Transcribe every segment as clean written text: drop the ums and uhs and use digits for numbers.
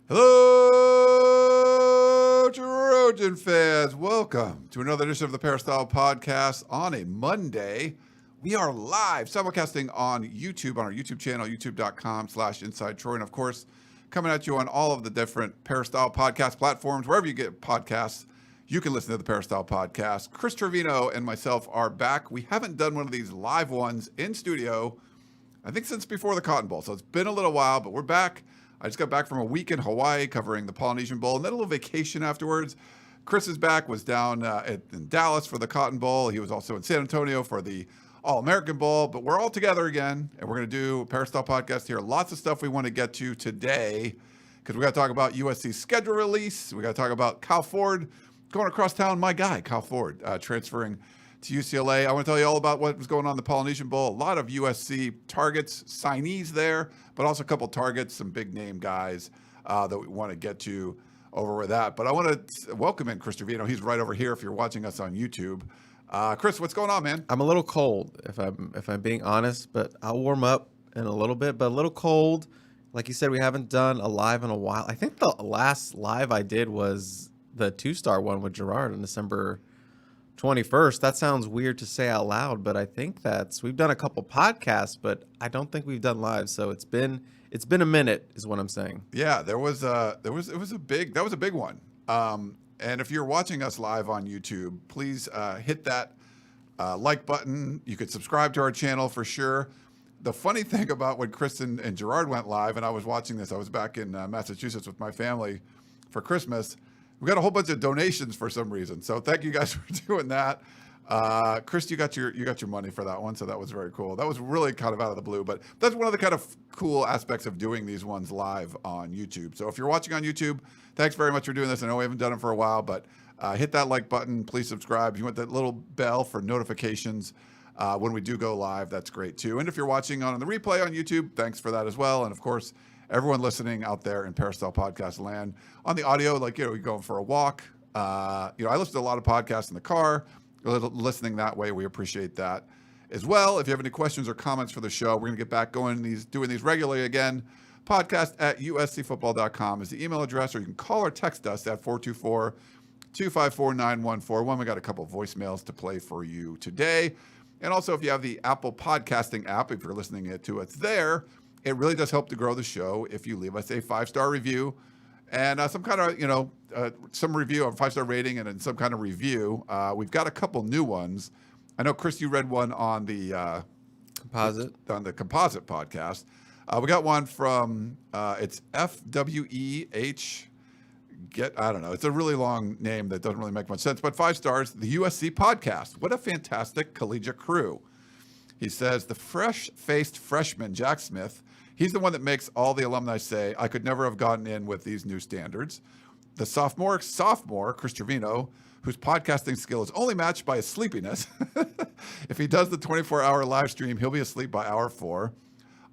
Hello, Trojan fans. Welcome to another edition of the Peristyle Podcast on a Monday. We are live, simulcasting on YouTube, on our YouTube channel, youtube.com/InsideTroy. And of course, coming at you on all of the different Peristyle Podcast platforms. Wherever you get podcasts, you can listen to the Peristyle Podcast. Chris Trevino and myself are back. We haven't done one of these live ones in studio, I think, since before the Cotton Bowl. So it's been a little while, but we're back. I just got back from a week in Hawaii covering the Polynesian Bowl and then a little vacation afterwards. Chris is back, was down in Dallas for the Cotton Bowl. He was also in San Antonio for the All-American Bowl. But we're all together again, and we're going to do a Peristyle Podcast here. Lots of stuff we want to get to today because we got to talk about USC's schedule release. We got to talk about Calif going across town. My guy, Calif, transferring to UCLA. I want to tell you all about what was going on in the Polynesian Bowl. A lot of USC targets, signees there, but also a couple targets, some big name guys that we want to get to over with that. But I want to welcome in Chris Trevino. He's right over here if you're watching us on YouTube. Chris, what's going on, man? I'm a little cold, if I'm being honest, but I'll warm up in a little bit, but a little cold. Like you said, we haven't done a live in a while. I think the last live I did was the 2-star one with Gerard on December 21st. That sounds weird to say out loud, but I think we've done a couple podcasts, but I don't think we've done live. So it's been a minute, is what I'm saying. Yeah, that was a big one. And if you're watching us live on YouTube, please hit that like button. You could subscribe to our channel for sure. The funny thing about when Chris and Gerard went live, and I was watching this, I was back in Massachusetts with my family for Christmas. We got a whole bunch of donations for some reason, so thank you guys for doing that. Chris, you got your money for that one, so that was very cool. That was really kind of out of the blue, but that's one of the kind of cool aspects of doing these ones live on YouTube. So if you're watching on YouTube, thanks very much for doing this. I know we haven't done it for a while, but hit that like button. Please subscribe. If you want that little bell for notifications when we do go live, that's great too. And if you're watching on the replay on YouTube, thanks for that as well. And of course, everyone listening out there in Peristyle Podcast land on the audio, like, you're going for a walk. I listen to a lot of podcasts in the car. Listening that way, we appreciate that as well. If you have any questions or comments for the show, we're going to get back going doing these regularly again. Podcast@uscfootball.com is the email address, or you can call or text us at 424-254-9141. We got a couple of voicemails to play for you today. And also, if you have the Apple Podcasting app, if you're listening to us there, it really does help to grow the show if you leave us a 5-star review and some kind of, some review, a 5-star rating, and then some kind of review. We've got a couple new ones. I know, Chris, you read one on the Composite podcast. We got one from it's FWEH. I don't know. It's a really long name that doesn't really make much sense, but 5 stars. The USC podcast. What a fantastic collegiate crew. He says the fresh-faced freshman Jack Smith. He's the one that makes all the alumni say, I could never have gotten in with these new standards. The sophomore, Chris Trevino, whose podcasting skill is only matched by his sleepiness. If he does the 24-hour live stream, he'll be asleep by hour 4.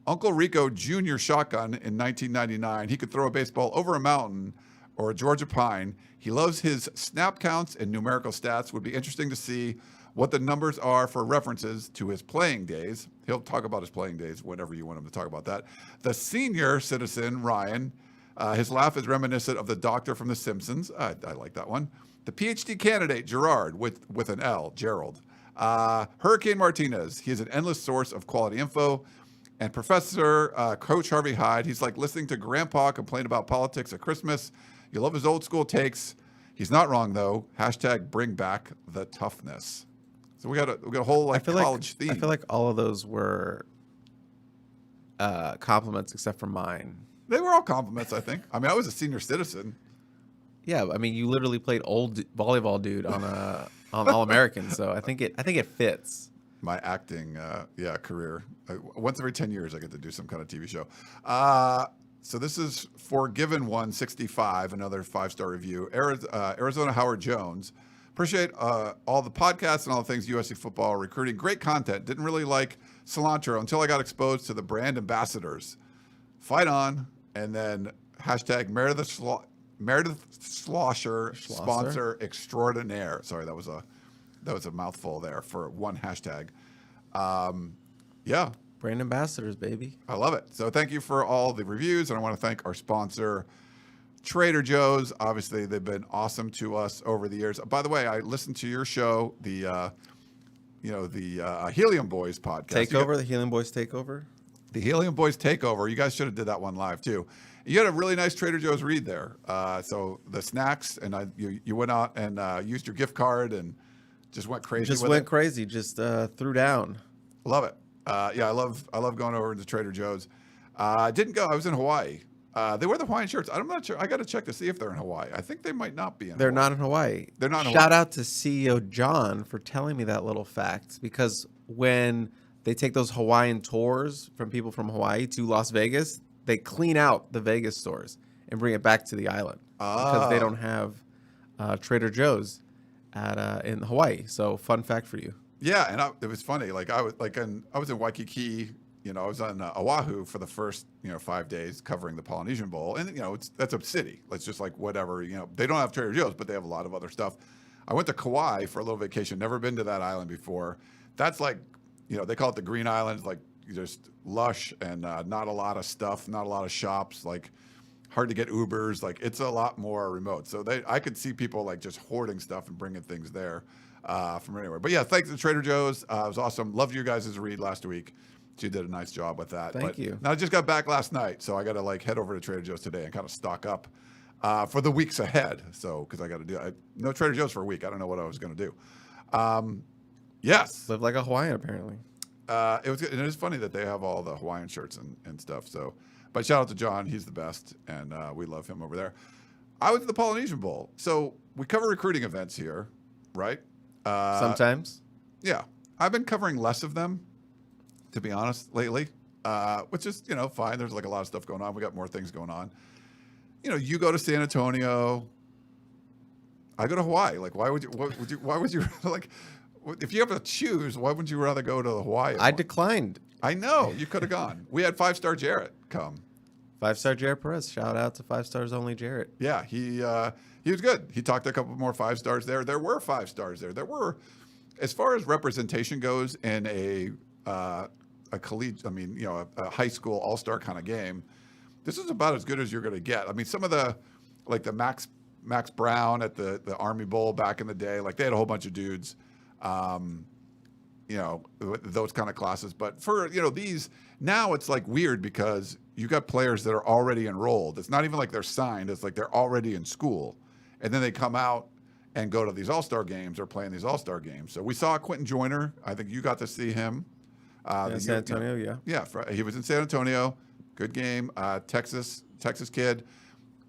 Uncle Rico Jr. shotgun in 1999. He could throw a baseball over a mountain or a Georgia pine. He loves his snap counts and numerical stats. Would be interesting to see what the numbers are for references to his playing days. He'll talk about his playing days whenever you want him to talk about that. The senior citizen, Ryan, his laugh is reminiscent of the doctor from The Simpsons. I like that one. The PhD candidate, Gerard, with an L, Gerald. Hurricane Martinez, he is an endless source of quality info. And Professor Coach Harvey Hyde, he's like listening to Grandpa complain about politics at Christmas. You love his old school takes. He's not wrong, though. # bring back the toughness. So we got a whole college theme. I feel like all of those were compliments except for mine. They were all compliments, I think. I mean, I was a senior citizen. Yeah, I mean, you literally played old volleyball dude on All American, so I think it fits. My acting career. Once every 10 years, I get to do some kind of TV show. So this is Forgiven 165, another 5-star review. Arizona Howard Jones. Appreciate all the podcasts and all the things USC football recruiting. Great content. Didn't really like cilantro until I got exposed to the brand ambassadors. Fight on. And then hashtag Meredith Schlosser sponsor extraordinaire. Sorry, that was a mouthful there for one hashtag. Yeah. Brand ambassadors, baby. I love it. So thank you for all the reviews. And I want to thank our sponsor, Trader Joe's. Obviously, they've been awesome to us over the years. By the way, I listened to your show, the Helium Boys podcast. The Helium Boys Takeover. The Helium Boys Takeover. You guys should have did that one live, too. You had a really nice Trader Joe's read there. So the snacks, and you went out and used your gift card and just went crazy. Just threw down. Love it. I love going over to Trader Joe's. I didn't go. I was in Hawaii. They wear the Hawaiian shirts. I'm not sure. I got to check to see if they're in Hawaii. I think they might not be in Hawaii. They're not in Hawaii. They're not in Hawaii. Shout out to CEO John for telling me that little fact, because when they take those Hawaiian tours from people from Hawaii to Las Vegas, they clean out the Vegas stores and bring it back to the island because they don't have Trader Joe's in Hawaii. So fun fact for you. Yeah, and it was funny. I was in Waikiki. I was on Oahu for the first 5 days covering the Polynesian Bowl, and that's a city. It's just like whatever. They don't have Trader Joe's, but they have a lot of other stuff. I went to Kauai for a little vacation. Never been to that island before. That's like they call it the Green Islands. Like just lush and not a lot of stuff, not a lot of shops. Like hard to get Ubers. Like it's a lot more remote. So I could see people like just hoarding stuff and bringing things there. From anywhere. But yeah, thanks to Trader Joe's. It was awesome. Loved you guys' read last week. She did a nice job with that. Thank you. Now I just got back last night, so I got to head over to Trader Joe's today and kind of stock up for the weeks ahead. So because I got to no Trader Joe's for a week. I don't know what I was going to do. Yes. Live like a Hawaiian, apparently. It was good. And it is funny that they have all the Hawaiian shirts and stuff. So, but shout out to John. He's the best, and we love him over there. I was at the Polynesian Bowl. So we cover recruiting events here, right? Sometimes. Yeah. I've been covering less of them, to be honest, lately, which is, fine. There's a lot of stuff going on. We got more things going on. You go to San Antonio. I go to Hawaii. Why would you if you have to choose, why wouldn't you rather go to Hawaii? I declined. I know. You could have gone. We had 5-star Jarrett come. 5-star Jarrett Perez. Shout out to 5 stars only Jarrett. Yeah, he was good. He talked to a couple more 5 stars there. There were 5 stars there. There were, as far as representation goes in a collegiate, a high school all-star kind of game, this is about as good as you're going to get. I mean, some of the, the Max Brown at the Army Bowl back in the day, they had a whole bunch of dudes, those kind of classes. But for, these, now it's weird because you got players that are already enrolled. It's not even like they're signed. It's like they're already in school. And then they come out and go to these all-star games or play in these all-star games. So we saw Quentin Joyner. I think you got to see him. San Antonio, yeah. Yeah, he was in San Antonio. Good game. Texas kid.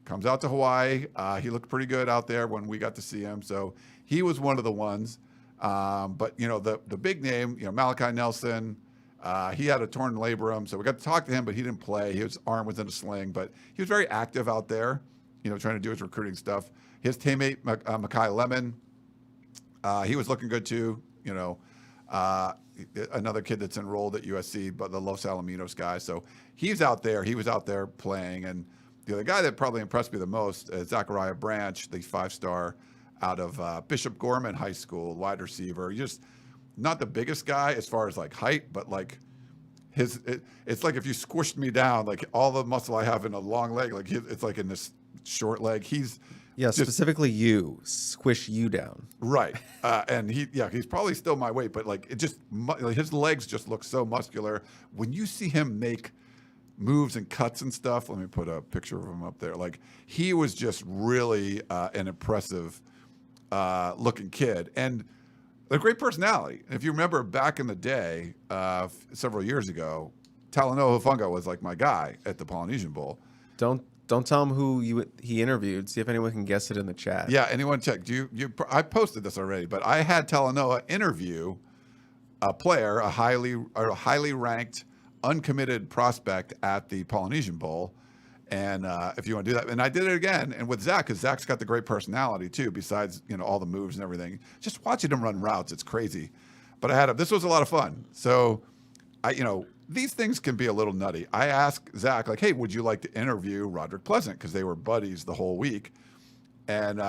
Comes out to Hawaii. He looked pretty good out there when we got to see him. So he was one of the ones. But, the big name, Malachi Nelson, he had a torn labrum. So we got to talk to him, but he didn't play. His arm was in a sling. But he was very active out there, trying to do his recruiting stuff. His teammate, Mekhi Lemon, he was looking good too. Another kid that's enrolled at USC, but the Los Alamitos guy. So he's out there. He was out there playing. And the guy that probably impressed me the most is Zachariah Branch, the 5-star out of Bishop Gorman High School, wide receiver. He's just not the biggest guy as far as height, but it's like if you squished me down, all the muscle I have in a long leg, it's in this short leg. He's specifically you squish you down, right? And he's probably still my weight, but it just his legs just look so muscular. When you see him make moves and cuts and stuff, let me put a picture of him up there. He was just really an impressive looking kid and a great personality. And if you remember back in the day, several years ago, Talanoa Hufanga was my guy at the Polynesian Bowl. Don't Don't tell him who he interviewed. See if anyone can guess it in the chat. Yeah, anyone check? I posted this already, but I had Talanoa interview a player, a highly ranked, uncommitted prospect at the Polynesian Bowl. And if you want to do that, and I did it again, and with Zach, because Zach's got the great personality too. Besides, all the moves and everything, just watching him run routes, it's crazy. But I had him. This was a lot of fun. So, these things can be a little nutty. I asked Zach, like, hey, would you like to interview Rodrick Pleasant? Because they were buddies the whole week. And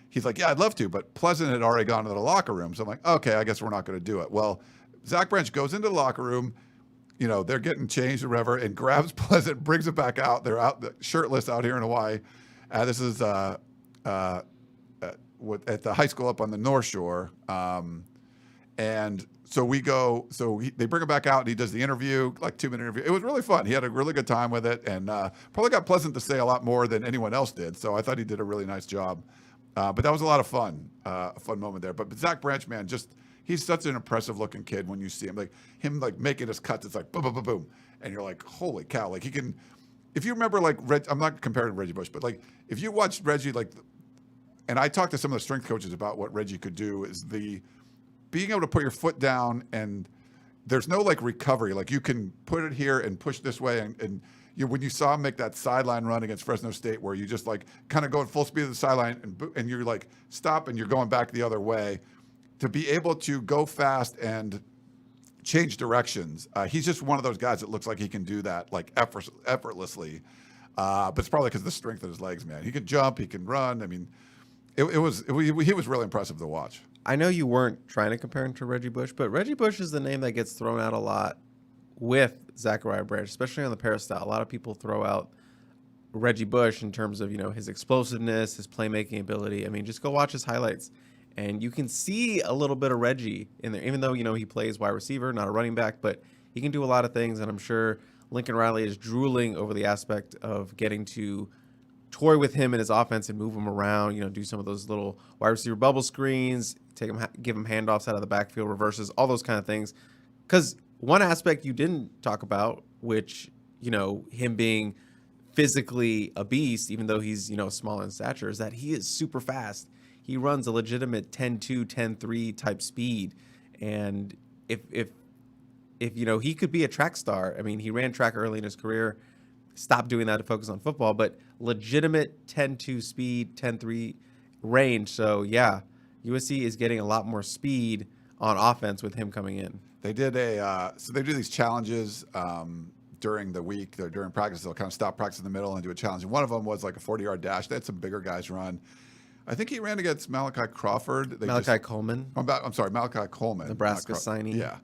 he's like, yeah, I'd love to. But Pleasant had already gone to the locker room. So I'm like, okay, I guess we're not going to do it. Well, Zach Branch goes into the locker room. They're getting changed or whatever, and grabs Pleasant, brings it back out. They're out shirtless out here in Hawaii. This is at the high school up on the North Shore. And so we go, they bring him back out and he does the interview, like 2-minute interview. It was really fun. He had a really good time with it, and probably got Pleasant to say a lot more than anyone else did. So I thought he did a really nice job. But that was a lot of fun, a fun moment there. But Zach Branch, man, he's such an impressive looking kid when you see him. Like him making his cuts, it's like boom, boom, boom, boom. And you're like, holy cow. Like he can, if you remember I'm not comparing Reggie Bush, but like if you watched Reggie, and I talked to some of the strength coaches about what Reggie could do, is being able to put your foot down, and there's no recovery. Like you can put it here and push this way. And when you saw him make that sideline run against Fresno State, where you just kind of go at full speed to the sideline and you're stop and you're going back the other way, to be able to go fast and change directions. He's just one of those guys that looks like he can do that effortlessly. But it's probably because of the strength of his legs, man. He can jump, he can run. I mean, he was really impressive to watch. I know you weren't trying to compare him to Reggie Bush, but Reggie Bush is the name that gets thrown out a lot with Zachariah Branch, especially on the Peristyle. A lot of people throw out Reggie Bush in terms of, his explosiveness, his playmaking ability. I mean, just go watch his highlights, and you can see a little bit of Reggie in there, even though, he plays wide receiver, not a running back, but he can do a lot of things, and I'm sure Lincoln Riley is drooling over the aspect of getting to toy with him in his offense and move him around, do some of those little wide receiver bubble screens, give him handoffs out of the backfield, reverses, all those kind of things. Because one aspect you didn't talk about, which, him being physically a beast, even though he's, small in stature, is that he is super fast. He runs a legitimate 10-2, 10-3 type speed. And if he could be a track star. I mean, he ran track early in his career, stopped doing that to focus on football, but legitimate 10-2 speed, 10-3 range. So, yeah, USC is getting a lot more speed on offense with him coming in. They did they do these challenges during the week. During practice, they'll kind of stop practice in the middle and do a challenge. And one of them was like a 40-yard dash. They had some bigger guys run. I think he ran against Malachi Crawford. Coleman. I'm sorry, Malachi Coleman. Nebraska signee. Yeah.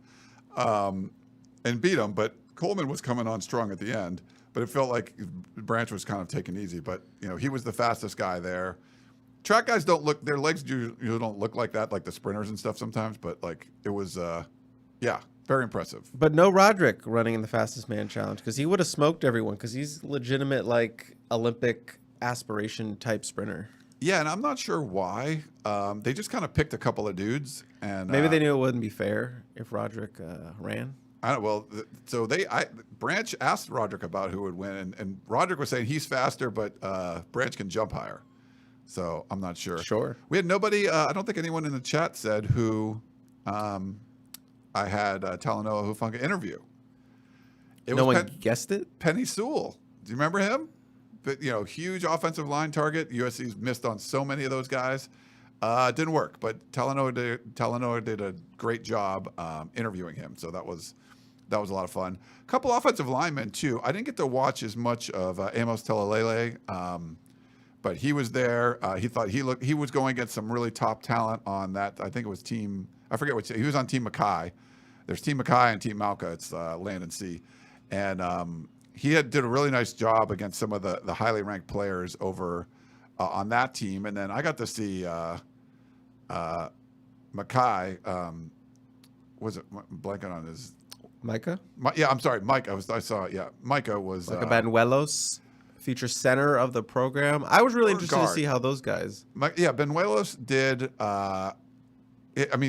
And beat him, but Coleman was coming on strong at the end. But it felt like Branch was kind of taking easy. But, he was the fastest guy there. Track guys their legs usually don't look like that, like the sprinters and stuff sometimes. But, it was, very impressive. But no Rodrick running in the fastest man challenge, because he would have smoked everyone, because he's legitimate, Olympic aspiration type sprinter. Yeah, and I'm not sure why. They just kind of picked a couple of dudes. And maybe they knew it wouldn't be fair if Rodrick ran. Branch asked Rodrick about who would win, and Rodrick was saying he's faster, but Branch can jump higher. So I'm not sure. Sure. We had nobody. I don't think anyone in the chat said who I had Talanoa Hufanga interview. No one guessed it? Penny Sewell. Do you remember him? But, huge offensive line target. USC's missed on so many of those guys. Didn't work, but Talanoa did a great job interviewing him. So that was a lot of fun. A couple offensive linemen too. I didn't get to watch as much of Amos Talalele, but he was there. He thought he was going against some really top talent on that. I think it was team. I forget which. He was on Team Mackay. There's Team Mackay and Team Malka. It's land and sea, and he did a really nice job against some of the highly ranked players over on that team. And then I got to see Mackay. Was it blanking on his Micah? Yeah, I'm sorry, Mike. I saw it. Yeah, Micah was Micah Banuelos, future center of the program. I was really interested to see how those guys. Banuelos did.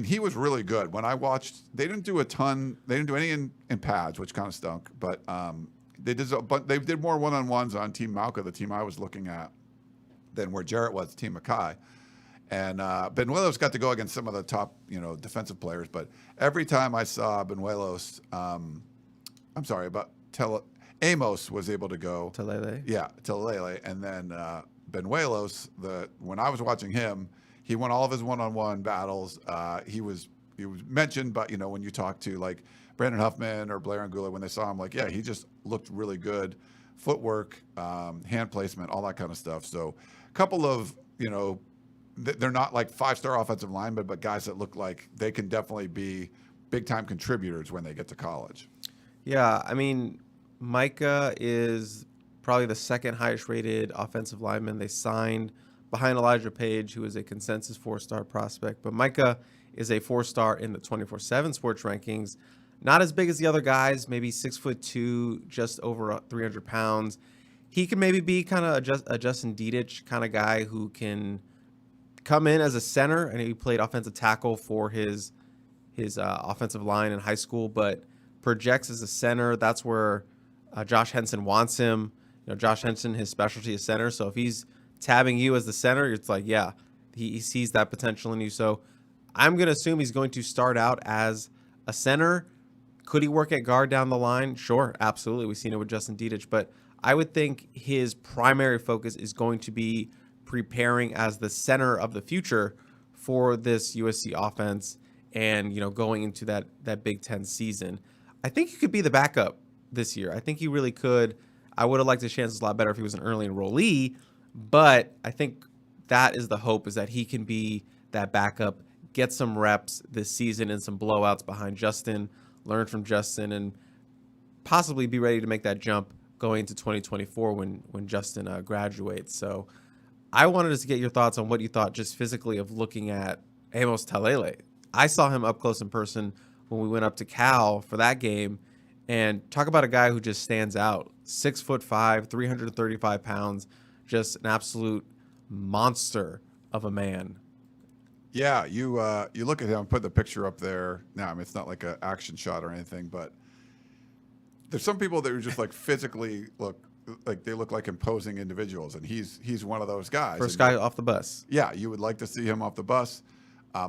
He was really good. When I watched, they didn't do a ton. They didn't do any in pads, which kind of stunk. But they did more one-on-ones on Team Malka, the team I was looking at, than where Jarrett was, Team Mackay. And Benuelos got to go against some of the top, defensive players. But every time I saw Benuelos, Amos was able to go. Telele. Yeah, Telele. And then Benuelos, when I was watching him, he won all of his one-on-one battles. He was mentioned, but when you talk to like Brandon Huffman or Blair Angula, when they saw him, like, yeah, he just looked really good. Footwork, hand placement, all that kind of stuff. So a couple of, they're not like 5-star offensive linemen, but guys that look like they can definitely be big-time contributors when they get to college. Yeah, I mean, Micah is probably the second highest rated offensive lineman they signed behind Elijah Page, who is a consensus 4-star prospect. But Micah is a 4-star in the 24/7 sports rankings. Not as big as the other guys, maybe 6'2", just over 300 pounds. He can maybe be kind of a Justin Dedich kind of guy who can come in as a center, and he played offensive tackle for his offensive line in high school, but projects as a center. That's where Josh Henson wants him. Josh Henson, his specialty is center. So if he's tabbing you as the center, it's like, yeah, he sees that potential in you. So I'm going to assume he's going to start out as a center. Could he work at guard down the line? Sure, absolutely. We've seen it with Justin Dedich, but I would think his primary focus is going to be preparing as the center of the future for this USC offense and, going into that Big Ten season. I think he could be the backup this year. I think he really could. I would have liked his chances a lot better if he was an early enrollee, but I think that is the hope, is that he can be that backup, get some reps this season and some blowouts behind Justin, learn from Justin, and possibly be ready to make that jump going into 2024 when Justin graduates. So I wanted to get your thoughts on what you thought just physically of looking at Amos Telele. I saw him up close in person when we went up to Cal for that game, and talk about a guy who just stands out. 6'5", 335 pounds, just an absolute monster of a man. Yeah, you look at him, put the picture up there. Now, I mean, it's not like an action shot or anything, but there's some people that are just like physically look like imposing individuals, and he's one of those guys. First guy off the bus. Yeah, you would like to see him off the bus.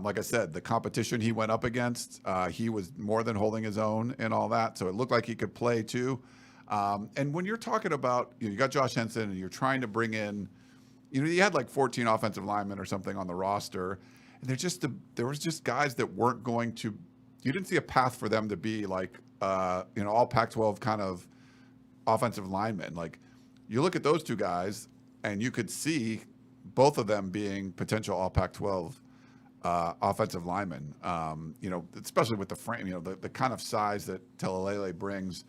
Like I said, the competition he went up against, he was more than holding his own and all that. So it looked like he could play too. And when you're talking about, you got Josh Henson and you're trying to bring in, you had like 14 offensive linemen or something on the roster, and there was just guys that weren't going to. You didn't see a path for them to be like, all Pac-12 kind of offensive linemen. Like, you look at those two guys, and you could see both of them being potential all Pac-12 offensive linemen. Especially with the frame, the kind of size that Telele brings.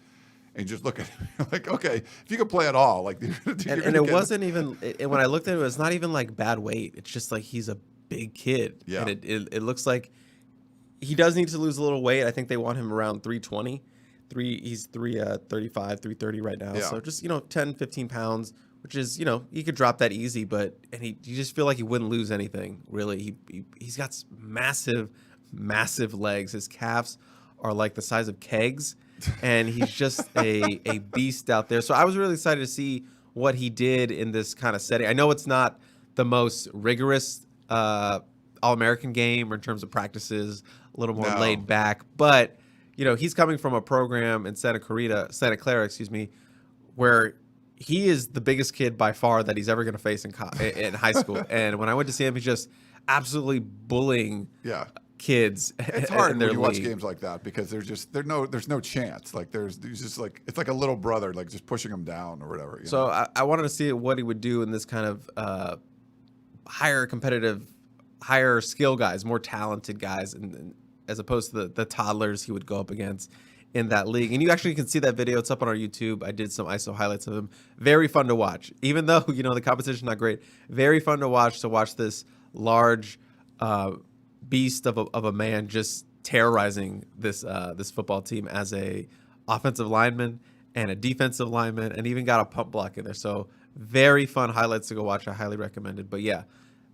And just look at it, like, okay, if you could play at all, like, and it wasn't even. When I looked at it, it's not even like bad weight. It's just like he's a big kid. Yeah. And it looks like he does need to lose a little weight. I think they want him around 320. He's 335, 330 right now. Yeah. So just 10, 15 pounds, which is he could drop that easy. But you just feel like he wouldn't lose anything really. He's got massive legs. His calves are like the size of kegs. And he's just a beast out there. So I was really excited to see what he did in this kind of setting. I know it's not the most rigorous All-American game or in terms of practices, a little more laid back. But, he's coming from a program in Santa Clara, where he is the biggest kid by far that he's ever going to face in high school. And when I went to see him, he's just absolutely bullying kids. It's hard when you watch games like that because there's no chance. Like there's just like it's like a little brother, like just pushing him down or whatever. So I wanted to see what he would do in this kind of higher competitive, higher skill guys, more talented guys, and as opposed to the toddlers he would go up against in that league. And you actually can see that video. It's up on our YouTube. I did some ISO highlights of him. Very fun to watch, even though the competition's not great. Very fun to watch this large beast of a man just terrorizing this football team as a offensive lineman and a defensive lineman, and even got a pump block in there. So very fun highlights to go watch. I highly recommend it. But yeah,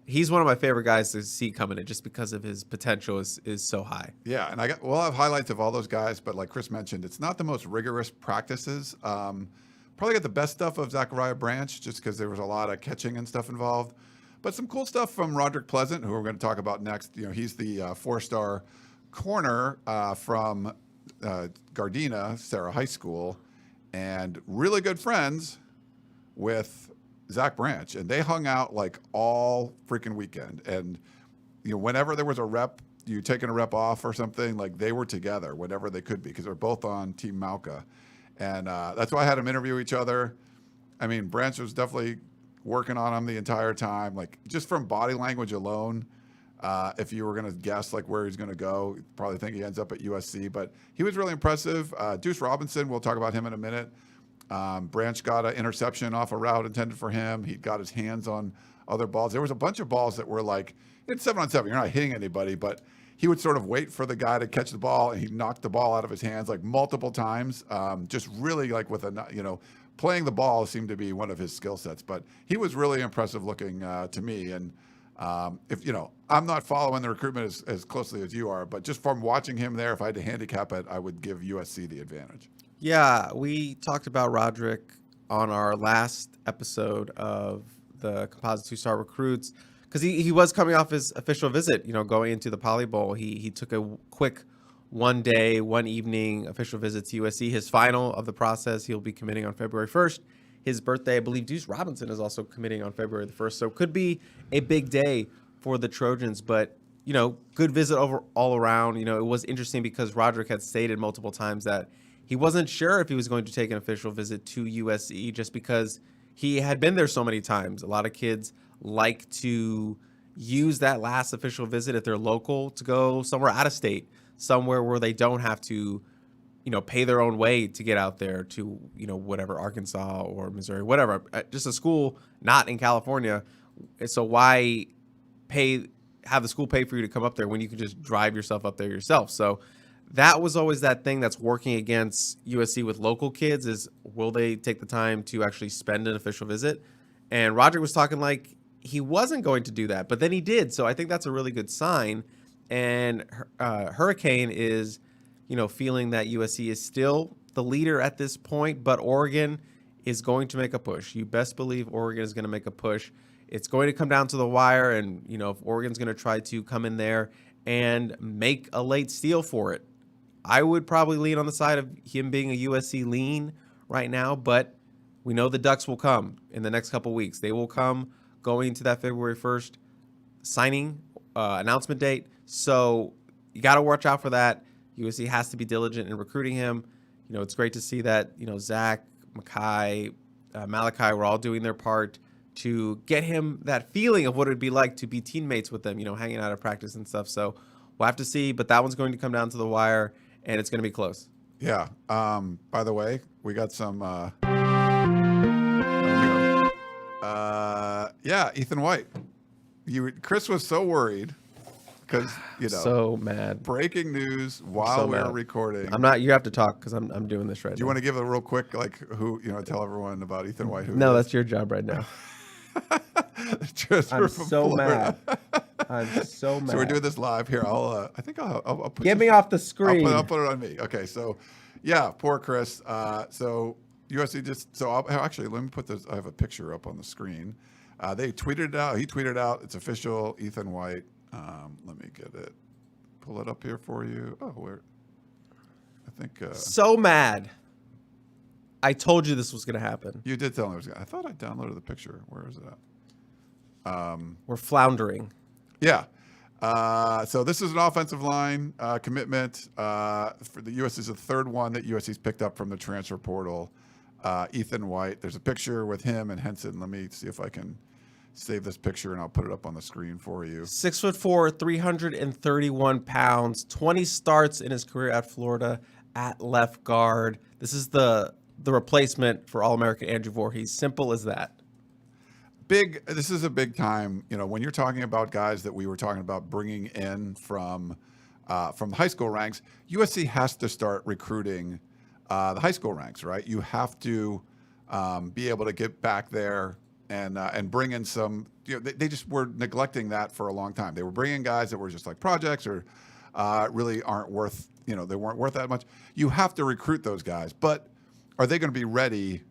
he's one of my favorite guys to see coming in just because of his potential is so high. Yeah, and we'll have highlights of all those guys, but like Chris mentioned, it's not the most rigorous practices. Probably got the best stuff of Zachariah Branch just because there was a lot of catching and stuff involved. But some cool stuff from Rodrick Pleasant, who we're going to talk about next. You know, he's the 4-star corner from Gardena, Sarah High School, and really good friends with Zach Branch. And they hung out like all freaking weekend. And, you know, whenever there was a rep, you taking a rep off or something, like they were together whenever they could be because they're both on Team Mauka. And that's why I had them interview each other. I mean, Branch was definitely working on him the entire time. Like, just from body language alone, if you were going to guess, like, where he's going to go, you'd probably think he ends up at USC. But he was really impressive. Duce Robinson, we'll talk about him in a minute. Branch got an interception off a route intended for him. He got his hands on other balls. There was a bunch of balls that were like, it's 7-on-7. You're not hitting anybody, but he would sort of wait for the guy to catch the ball, and he knocked the ball out of his hands like multiple times. Just really like with playing the ball seemed to be one of his skill sets. But he was really impressive looking to me. And if I'm not following the recruitment as closely as you are, but just from watching him there, if I had to handicap it, I would give USC the advantage. Yeah, we talked about Rodrick on our last episode of the Composite 2-Star Recruits because he was coming off his official visit, going into the Poly Bowl. He took a quick one-day, one-evening official visit to USC. His final of the process, he'll be committing on February 1st. His birthday, I believe Duce Robinson is also committing on February the 1st. So it could be a big day for the Trojans. But, good visit all around. It was interesting because Rodrick had stated multiple times that he wasn't sure if he was going to take an official visit to USC just because he had been there so many times. A lot of kids like to use that last official visit if they're local to go somewhere out of state, somewhere where they don't have to, pay their own way to get out there to, whatever, Arkansas or Missouri, whatever, just a school not in California. So why have the school pay for you to come up there when you can just drive yourself up there yourself? So that was always that thing that's working against USC with local kids is will they take the time to actually spend an official visit? And Rodrick was talking like he wasn't going to do that, but then he did. So I think that's a really good sign. And Hurricane is, feeling that USC is still the leader at this point, but Oregon is going to make a push. You best believe Oregon is going to make a push. It's going to come down to the wire, and, if Oregon's going to try to come in there and make a late steal for it, I would probably lean on the side of him being a USC lean right now, but we know the Ducks will come in the next couple weeks. They will come going to that February 1st signing announcement date. So you got to watch out for that. USC has to be diligent in recruiting him. It's great to see that, Zach, Malachi were all doing their part to get him that feeling of what it would be like to be teammates with them, hanging out at practice and stuff. So we'll have to see, but that one's going to come down to the wire, and it's going to be close. Yeah. By the way, we got some. Ethan White. Chris was so worried because so mad. Breaking news while we're recording. I'm not. You have to talk because I'm doing this right now. Do you want to give a real quick who tell everyone about Ethan White? No, that's your job right now. I'm so mad. I'm so mad. So we're doing this live here. I'll put Get me off the screen. I'll put it on me. Okay, so yeah, poor Chris. So USC actually let me put this. I have a picture up on the screen. They tweeted it out. He tweeted out. It's official. Ethan White. Let me get it. Pull it up here for you. Oh, where? I think. So mad. I told you this was going to happen. You did tell me it was going to. I thought I downloaded the picture. Where is it at? We're floundering. Yeah. So this is an offensive line commitment for the USC. Is the third one that USC's picked up from the transfer portal. Ethan White. There's a picture with him and Henson. Let me see if I can save this picture and I'll put it up on the screen for you. 6'4", 331 pounds, 20 starts in his career at Florida at left guard. This is the replacement for All-American Andrew Voorhees. Simple as that. This is a big time, when you're talking about guys that we were talking about bringing in from high school ranks, USC has to start recruiting the high school ranks, right? You have to be able to get back there and bring in some. They just were neglecting that for a long time. They were bringing guys that were just like projects or really aren't worth. They weren't worth that much. You have to recruit those guys, but are they going to be ready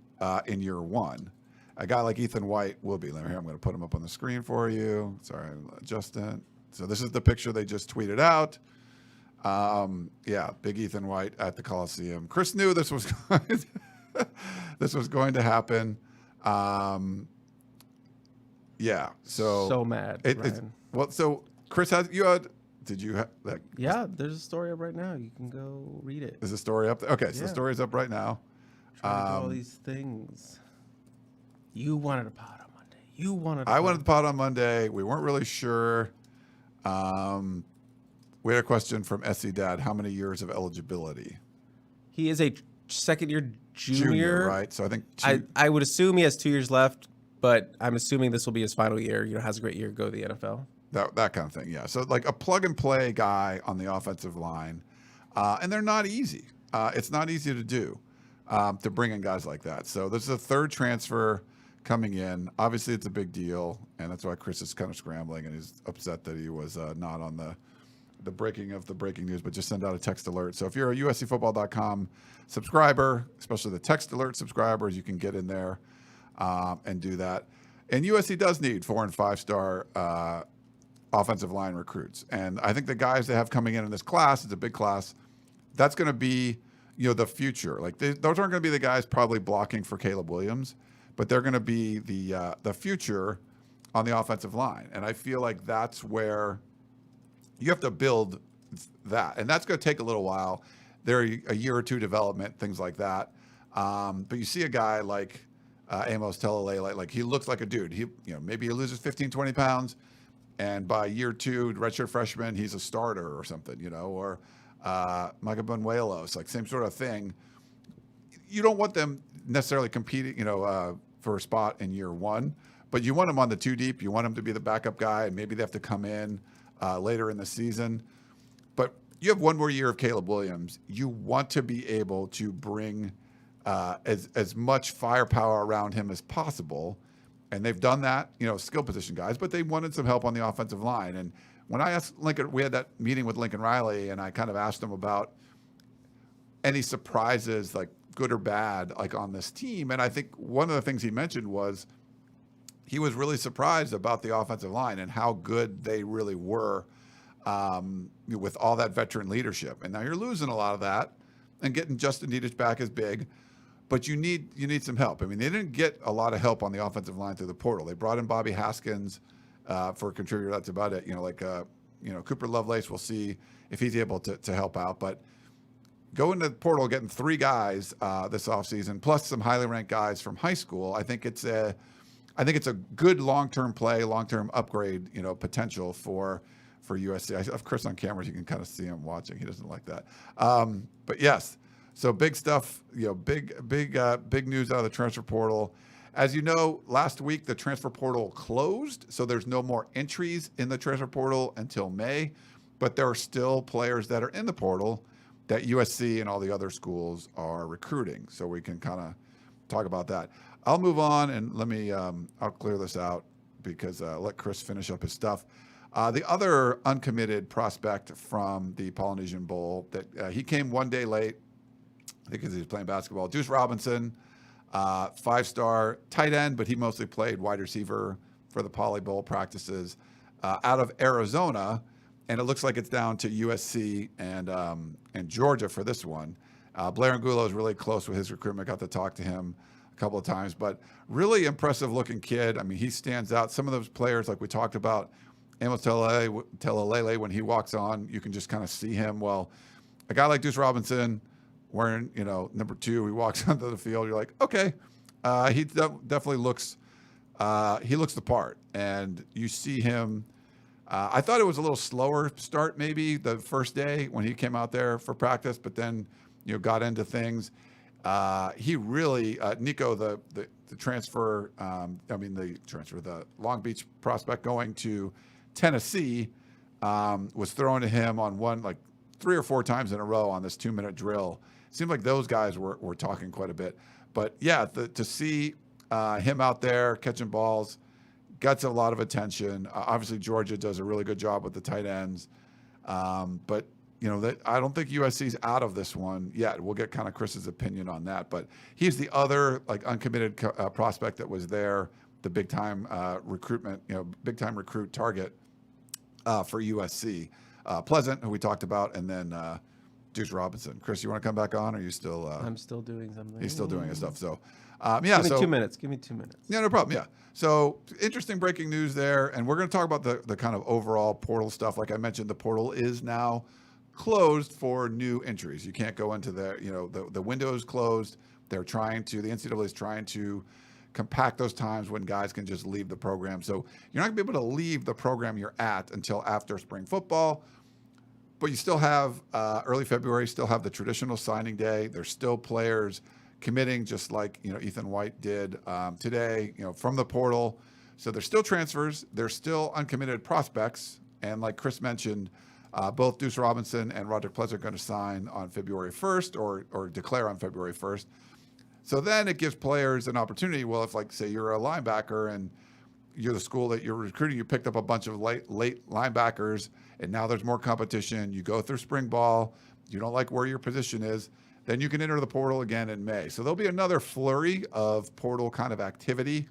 in year one? A guy like Ethan White will be. Here, I'm going to put him up on the screen for you. Sorry, Justin. So this is the picture they just tweeted out. Big Ethan White at the Coliseum. Chris knew this was going to happen. So mad. So Chris, did you have that? Yeah, there's a story up right now. You can go read it. Is the story up there? Okay, so the story's up right now. Trying to do all these things. You wanted a pod on Monday. I wanted the pod on Monday. We weren't really sure. We had a question from SC Dad. How many years of eligibility? He is a second-year junior, right? So I think I would assume he has 2 years left, but I'm assuming this will be his final year. Has a great year, go to the NFL. That kind of thing, yeah. So like a plug-and-play guy on the offensive line, and they're not easy. It's not easy to do to bring in guys like that. So this is a third transfer coming in. Obviously, it's a big deal, and that's why Chris is kind of scrambling, and he's upset that he was not on the breaking news, but just send out a text alert. So if you're a USCFootball.com subscriber, especially the text alert subscribers, you can get in there and do that. And USC does need 4- and 5-star offensive line recruits. And I think the guys they have coming in this class, it's a big class, that's going to be the future. Like those aren't going to be the guys probably blocking for Caleb Williams, but they're going to be the future on the offensive line. And I feel like that's where you have to build that. And that's going to take a little while. They're a year or two development, things like that. But you see a guy like Amos Talalay, like he looks like a dude. He, maybe he loses 15, 20 pounds, and by year 2, redshirt freshman, he's a starter or something, or Micah Benuelos, like same sort of thing. You don't want them necessarily competing, for a spot in year 1, but you want them on the 2 deep. You want them to be the backup guy, and maybe they have to come in later in the season. But you have one more year of Caleb Williams. You want to be able to bring as much firepower around him as possible. And they've done that, skill position guys, but they wanted some help on the offensive line. And when I asked Lincoln, we had that meeting with Lincoln Riley, and I kind of asked him about any surprises, like good or bad, like on this team. And I think one of the things he mentioned was he was really surprised about the offensive line and how good they really were with all that veteran leadership. And now you're losing a lot of that, and getting Justin Dietich back is big, but you need some help. I mean, they didn't get a lot of help on the offensive line through the portal. They brought in Bobby Haskins for a contributor. That's about it. Cooper Lovelace, we'll see if he's able to help out. But going to the portal, getting 3 guys this offseason, plus some highly ranked guys from high school, I think it's a good long-term play, long-term upgrade, potential for USC. I have Chris on camera, so you can kind of see him watching. He doesn't like that. But yes, so big stuff, big news out of the transfer portal. As you know, last week the transfer portal closed, so there's no more entries in the transfer portal until May, but there are still players that are in the portal that USC and all the other schools are recruiting. So we can kind of talk about that. I'll move on, and let me, I'll clear this out because let Chris finish up his stuff. The other uncommitted prospect from the Polynesian Bowl that he came one day late because he was playing basketball. Duce Robinson, 5-star tight end, but he mostly played wide receiver for the Poly Bowl practices out of Arizona. And it looks like it's down to USC and Georgia for this one. Blair Angulo is really close with his recruitment. Got to talk to him a couple of times, but really impressive looking kid. I mean, he stands out. Some of those players, like we talked about, Amos Talalay, when he walks on, you can just kind of see him. Well, a guy like Duce Robinson, wearing, number 2, he walks onto the field. You're like, okay, he definitely looks, he looks the part. And you see him. I thought it was a little slower start maybe the first day when he came out there for practice, but then, got into things. He really, Nico, the transfer, the Long Beach prospect going to Tennessee, was thrown to him on 3 or 4 times in a row on this 2-minute drill. Seemed like those guys were talking quite a bit. But yeah, to see him out there catching balls gets a lot of attention. Obviously, Georgia does a really good job with the tight ends. But, I don't think USC's out of this one yet. We'll get kind of Chris's opinion on that. But he's the other uncommitted prospect that was there, the big-time recruitment, big-time recruit target for USC. Pleasant, who we talked about, and then Duce Robinson. Chris, you want to come back on, or are you still? I'm still doing something. He's still doing his stuff. So, Give me 2 minutes. Give me 2 minutes. Yeah, no problem. Yeah. So interesting breaking news there, and we're going to talk about the kind of overall portal stuff. Like I mentioned, the portal is now closed for new entries. You can't go into the window is closed. The NCAA is trying to compact those times when guys can just leave the program. So you're not going to be able to leave the program you're at until after spring football. But you still have early February, still have the traditional signing day. There's still players committing, just like Ethan White did today, from the portal. So there's still transfers. There's still uncommitted prospects. And like Chris mentioned, both Duce Robinson and Rodrick Pleasant are going to sign on February 1st or declare on February 1st. So then it gives players an opportunity. Well, if say you're a linebacker and you're the school that you're recruiting, you picked up a bunch of late linebackers, and now there's more competition. You go through spring ball. You don't like where your position is. Then you can enter the portal again in May. So there'll be another flurry of portal kind of activity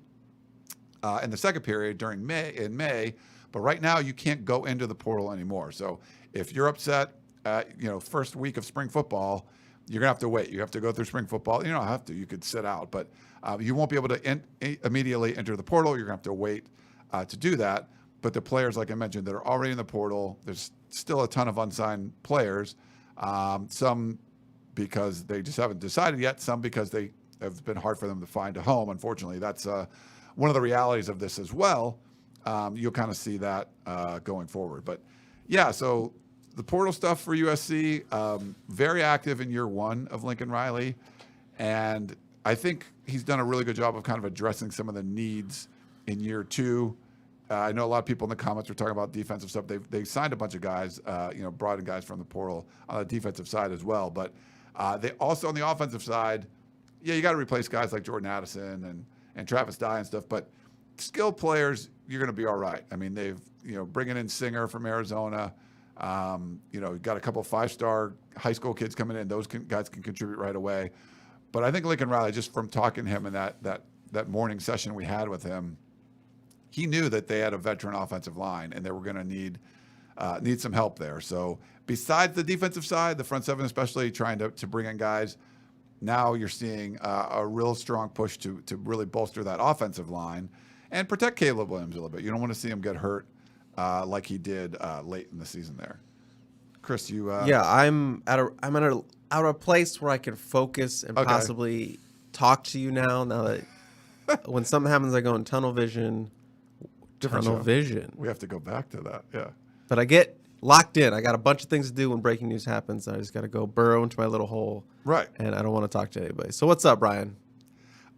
in the second period in May. But right now you can't go into the portal anymore. So if you're upset, first week of spring football, you're going to have to wait. You have to go through spring football. You don't have to. You could sit out. But you won't be able to immediately enter the portal. You're going to have to wait to do that. But the players, like I mentioned, that are already in the portal, there's still a ton of unsigned players. Some because they just haven't decided yet. Some because they have been hard for them to find a home. Unfortunately, that's one of the realities of this as well. You'll kind of see that going forward. But yeah, so the portal stuff for USC, very active in year one of Lincoln Riley. And I think he's done a really good job of kind of addressing some of the needs in year two. I know a lot of people in the comments were talking about defensive stuff. They signed a bunch of guys, brought in guys from the portal on the defensive side as well. But they also on the offensive side, you got to replace guys like Jordan Addison and Travis Dye and stuff. But skilled players, you're going to be all right. I mean, they've bringing in Singer from Arizona. Got a couple of 5-star high school kids coming in. Those guys can contribute right away. But I think Lincoln Riley, just from talking to him in that morning session we had with him, he knew that they had a veteran offensive line and they were going to need some help there. So besides the defensive side, the front seven especially, trying to bring in guys, now you're seeing a real strong push to really bolster that offensive line and protect Caleb Williams a little bit. You don't want to see him get hurt like he did late in the season there. Chris, you I'm at a place where I can focus and possibly talk to you now that when something happens I go in tunnel vision. We have to go back to that. Yeah. But I get locked in. I got a bunch of things to do when breaking news happens. I just got to go burrow into my little hole. Right. And I don't want to talk to anybody. So what's up, Brian?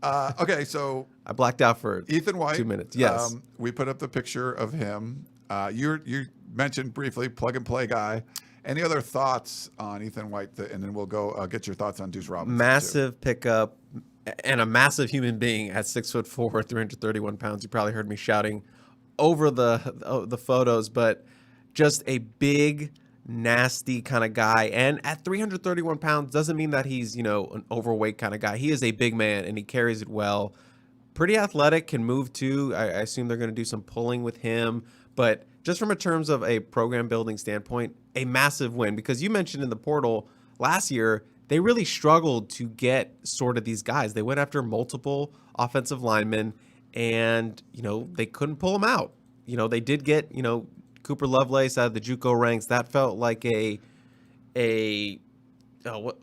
So I blacked out for Ethan White. 2 minutes. Yes. We put up the picture of him. You mentioned briefly plug and play guy. Any other thoughts on Ethan White? And then we'll go get your thoughts on Duce Robinson. Massive pickup and a massive human being at 6'4", 331 pounds. You probably heard me shouting over the photos, but just a big, nasty kind of guy. And at 331 pounds doesn't mean that he's, an overweight kind of guy. He is a big man and he carries it well. Pretty athletic, can move too. I assume they're going to do some pulling with him. But just from a terms of a program building standpoint, a massive win. Because you mentioned in the portal last year, they really struggled to get sort of these guys. They went after multiple offensive linemen and, they couldn't pull them out. They did get, Cooper Lovelace out of the JUCO ranks. That felt like a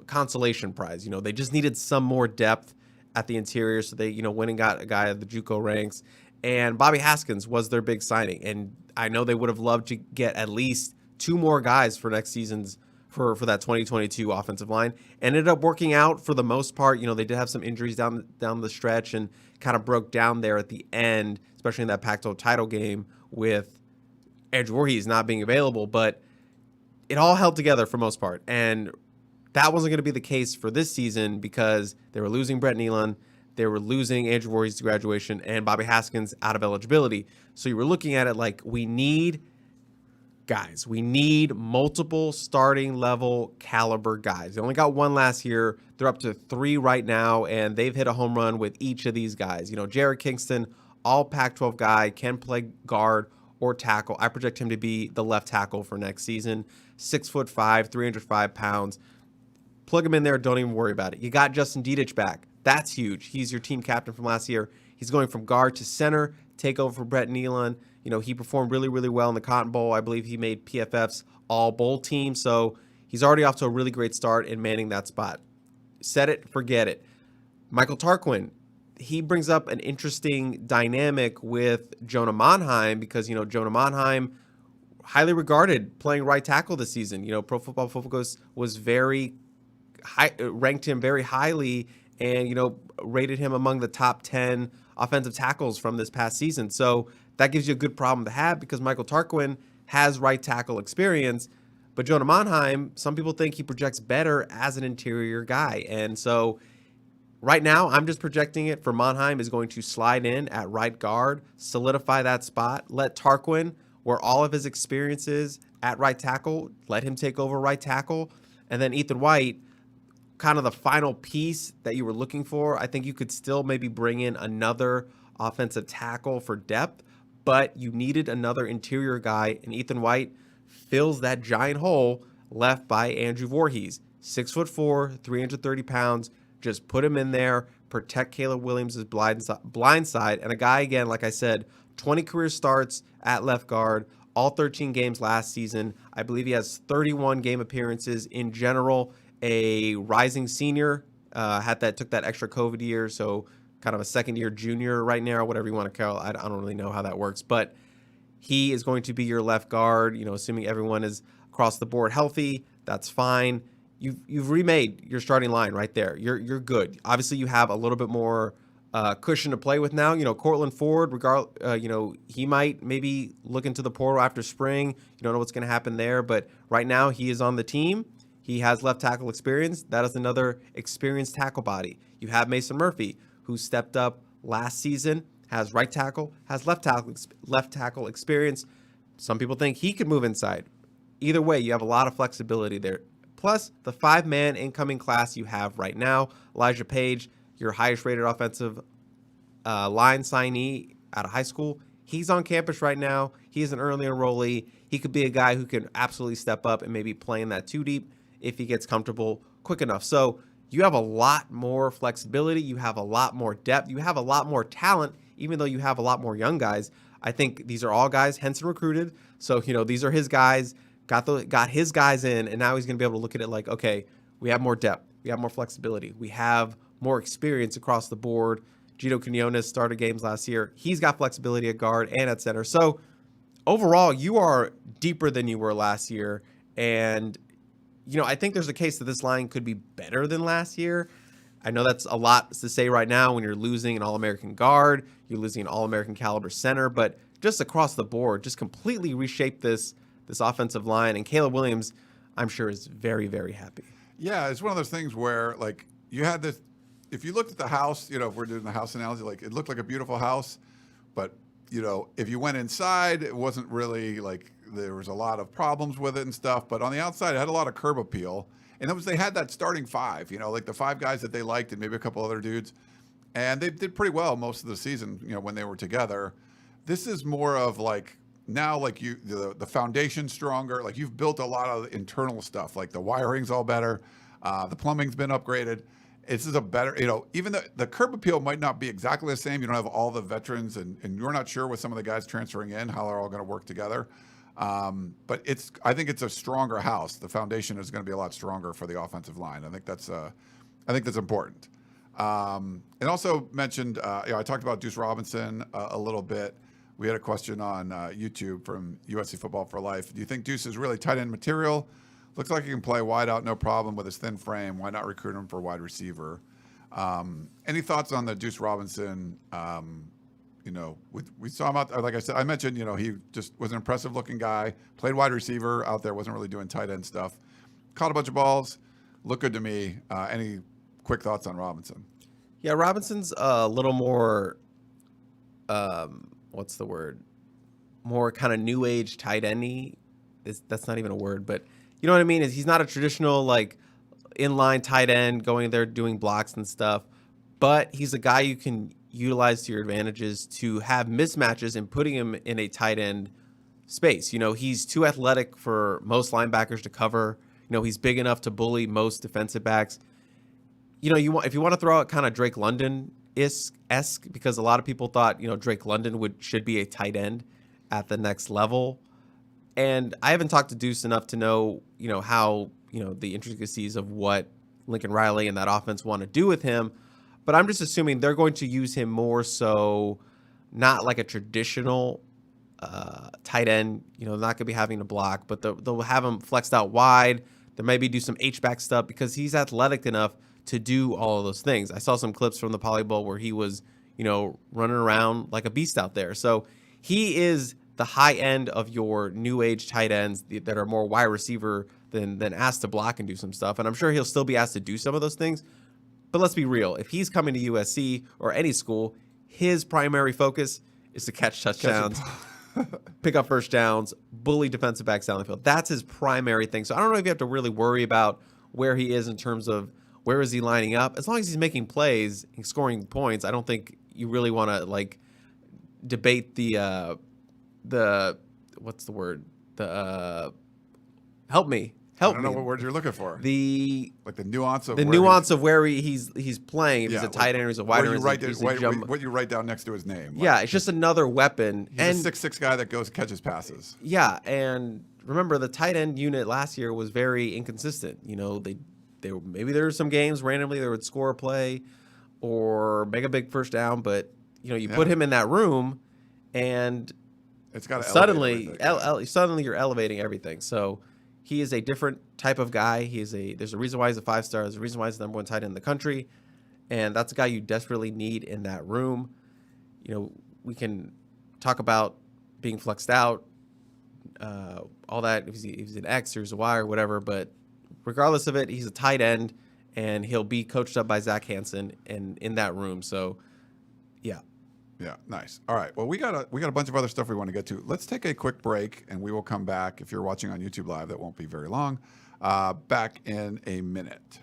consolation prize. They just needed some more depth at the interior. So they, went and got a guy at the JUCO ranks. And Bobby Haskins was their big signing. And I know they would have loved to get at least 2 more guys for next season's for that 2022 offensive line. Ended up working out for the most part. They did have some injuries down the stretch and kind of broke down there at the end, especially in that Pac-12 title game with Andrew Voorhees not being available. But it all held together for most part. And that wasn't going to be the case for this season because they were losing Brett Nealon. They were losing Andrew Voorhees to graduation and Bobby Haskins out of eligibility. So you were looking at it like, we need guys. We need multiple starting level caliber guys. They only got one last year. They're up to 3 right now, and they've hit a home run with each of these guys. Jared Kingston, all Pac-12 guy, can play guard or tackle. I project him to be the left tackle for next season. 6'5", 305 pounds. Plug him in there. Don't even worry about it. You got Justin Dedich back. That's huge. He's your team captain from last year. He's going from guard to center, take over for Brett Nealon. He performed really, really well in the Cotton Bowl. I believe he made PFF's all-bowl team. So he's already off to a really great start in manning that spot. Set it, forget it. Michael Tarquin, he brings up an interesting dynamic with Jonah Monheim because, Jonah Monheim, highly regarded playing right tackle this season. Pro Football Focus was very high, ranked him very highly and, rated him among the top 10 offensive tackles from this past season. So that gives you a good problem to have because Michael Tarquin has right tackle experience, but Jonah Monheim, some people think he projects better as an interior guy. And so right now, I'm just projecting it for Monheim is going to slide in at right guard, solidify that spot, let Tarquin, where all of his experiences at right tackle, let him take over right tackle, and then Ethan White, kind of the final piece that you were looking for. I think you could still maybe bring in another offensive tackle for depth, but you needed another interior guy, and Ethan White fills that giant hole left by Andrew Voorhees. 6'4", 330 pounds. Just put him in there, protect Caleb Williams' blind side, and a guy, again, like I said, 20 career starts at left guard, all 13 games last season. I believe he has 31 game appearances in general. A rising senior, took that extra COVID year, so kind of a second-year junior right now, whatever you want to call it. I don't really know how that works, but he is going to be your left guard, assuming everyone is across the board healthy. That's fine. You've remade your starting line right there. You're good. Obviously, you have a little bit more cushion to play with now. Cortland Ford, he might maybe look into the portal after spring. You don't know what's going to happen there, but right now he is on the team. He has left tackle experience. That is another experienced tackle body. You have Mason Murphy, who stepped up last season, has right tackle, has left tackle experience. Some people think he could move inside. Either way, you have a lot of flexibility there. Plus, the 5-man incoming class you have right now, Elijah Page, your highest rated offensive line signee out of high school. He's on campus right now. He is an early enrollee. He could be a guy who can absolutely step up and maybe play in that 2 deep if he gets comfortable quick enough. So you have a lot more flexibility. You have a lot more depth. You have a lot more talent, even though you have a lot more young guys. I think these are all guys Henson recruited. So, these are his guys, got his guys in, and now he's going to be able to look at it like, okay, we have more depth. We have more flexibility. We have more experience across the board. Gino Quinones started games last year. He's got flexibility at guard and at center. So overall, you are deeper than you were last year. And, I think there's a case that this line could be better than last year. I know that's a lot to say right now when you're losing an All-American guard, you're losing an All-American caliber center, but just across the board, just completely reshape this offensive line. And Caleb Williams, I'm sure, is very, very happy. Yeah, it's one of those things where, you had this, if you looked at the house, if we're doing the house analogy, it looked like a beautiful house, but, if you went inside, it wasn't really, there was a lot of problems with it and stuff, but on the outside, it had a lot of curb appeal. And they had that starting 5, the 5 guys that they liked and maybe a couple other dudes. And they did pretty well most of the season, when they were together. This is more of now, the foundation's stronger. You've built a lot of internal stuff, the wiring's all better. The plumbing's been upgraded. This is a better, even the curb appeal might not be exactly the same. You don't have all the veterans and you're not sure with some of the guys transferring in, how they're all going to work together. But I think it's a stronger house. The foundation is going to be a lot stronger for the offensive line. I think that's important. And also mentioned, I talked about Duce Robinson a little bit. We had a question on YouTube from USC Football for Life. Do you think Duce is really tight end material? Looks like he can play wide out, no problem with his thin frame. Why not recruit him for wide receiver? Any thoughts on the Duce Robinson? We saw him out there. Like I said, I mentioned, he just was an impressive looking guy, played wide receiver out there, wasn't really doing tight end stuff. Caught a bunch of balls, looked good to me. Any quick thoughts on Robinson? Yeah, Robinson's a little more, what's the word? More kind of new age tight endy. That's not even a word, but you know what I mean? He's not a traditional like inline tight end going there doing blocks and stuff, but he's a guy you can utilize to your advantages to have mismatches and putting him in a tight end space. You know, he's too athletic for most linebackers to cover. You know, he's big enough to bully most defensive backs. You know, if you want to throw out kind of Drake London-esque, because a lot of people thought, you know, Drake London should be a tight end at the next level. And I haven't talked to Duce enough to know, you know, how, you know, the intricacies of what Lincoln Riley and that offense want to do with him. But I'm just assuming they're going to use him more so not like a traditional tight end. You know, not going to be having to block, but they'll have him flexed out wide. There maybe do some H-back stuff because he's athletic enough to do all of those things. I saw some clips from the Poly Bowl where he was, you know, running around like a beast out there. So he is the high end of your new age tight ends that are more wide receiver than asked to block and do some stuff. And I'm sure he'll still be asked to do some of those things. But let's be real. If he's coming to USC or any school, his primary focus is to catch touchdowns, pick up first downs, bully defensive backs down the field. That's his primary thing. So I don't know if you have to really worry about where he is in terms of where is he lining up. As long as he's making plays and scoring points, I don't think you really want to like debate the what's the word? Help me. I don't know what word you're looking for. The nuance of where he's playing. If he's a tight end or he's a wide end. What you write down next to his name. Yeah, it's just another weapon. He's a 6'6" guy that goes catches passes. Yeah, and remember the tight end unit last year was very inconsistent. You know, maybe there were some games randomly they would score a play or make a big first down, but you know, you put him in that room and it's got suddenly you're elevating everything. So he is a different type of guy. There's a reason why he's a 5-star. There's a reason why he's the number 1 tight end in the country. And that's a guy you desperately need in that room. You know, we can talk about being flexed out, all that, if he's an X or he's a Y or whatever, but regardless of it, he's a tight end and he'll be coached up by Zach Hansen and in that room. So yeah. Yeah, nice. All right. Well, we got a bunch of other stuff we want to get to. Let's take a quick break, and we will come back. If you're watching on YouTube Live, that won't be very long. Back in a minute.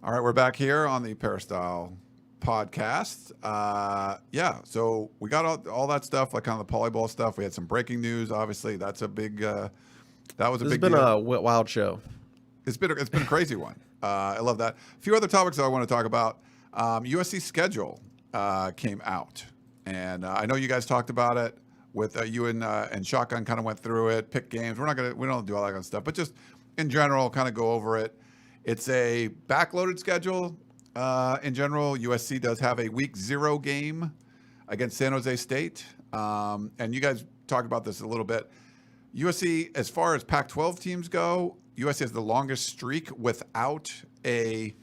All right, we're back here on the Peristyle Podcast. So we got all that stuff, like kind of the Poly Bowl stuff. We had some breaking news. Obviously, that's a big. That was a big. It's been deal. a wild show. It's been a crazy one. I love that. A few other topics that I want to talk about. USC schedule came out, and I know you guys talked about it with you and Shotgun kind of went through it, pick games. We don't do all that kind of stuff, but just in general, kind of go over it. It's a backloaded schedule. In general, USC does have a week 0 game against San Jose State. And you guys talked about this a little bit. USC, as far as Pac-12 teams go, USC has the longest streak without a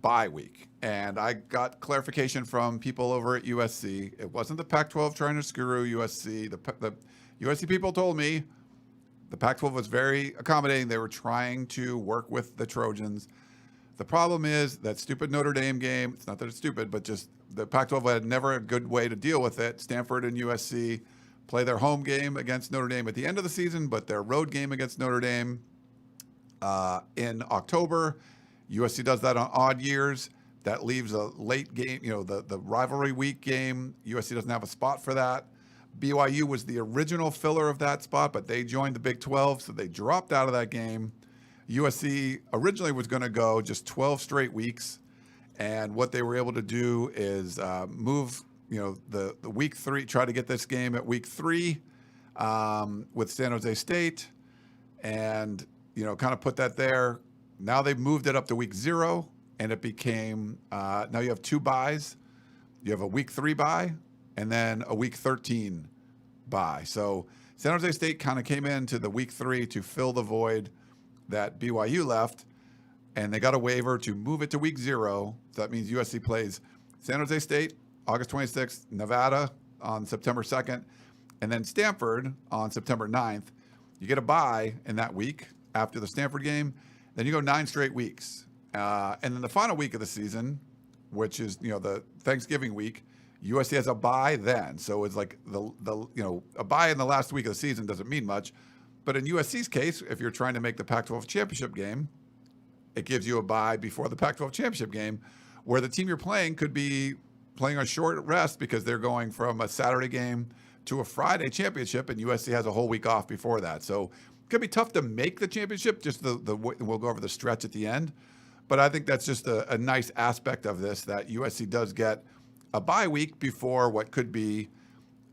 bye week. And I got clarification from people over at USC. It wasn't the Pac-12 trying to screw USC. The USC people told me the Pac-12 was very accommodating. They were trying to work with the Trojans. The problem is that stupid Notre Dame game. It's not that it's stupid, but just the Pac-12 had never a good way to deal with it. Stanford and USC play their home game against Notre Dame at the end of the season, but their road game against Notre Dame in October. USC does that on odd years. That leaves a late game, the rivalry week game. USC doesn't have a spot for that. BYU was the original filler of that spot, but they joined the Big 12, so they dropped out of that game. USC originally was going to go just 12 straight weeks, and what they were able to do is move, the week 3, try to get this game at week 3 with San Jose State, and kind of put that there. Now they've moved it up to week 0, and it became now you have 2 byes. You have a week 3 bye, and then a week 13 bye. So San Jose State kind of came into the week 3 to fill the void that BYU left, and they got a waiver to move it to week 0. So that means USC plays San Jose State August 26th, Nevada on September 2nd, and then Stanford on September 9th. You get a bye in that week after the Stanford game. Then you go 9 straight weeks. And then the final week of the season, which is, the Thanksgiving week, USC has a bye then. So it's like a bye in the last week of the season doesn't mean much. But in USC's case, if you're trying to make the Pac-12 championship game, it gives you a bye before the Pac-12 championship game, where the team you're playing could be playing a short rest because they're going from a Saturday game to a Friday championship, and USC has a whole week off before that. So it could be tough to make the championship. Just we'll go over the stretch at the end. But I think that's just a nice aspect of this, that USC does get a bye week before what could be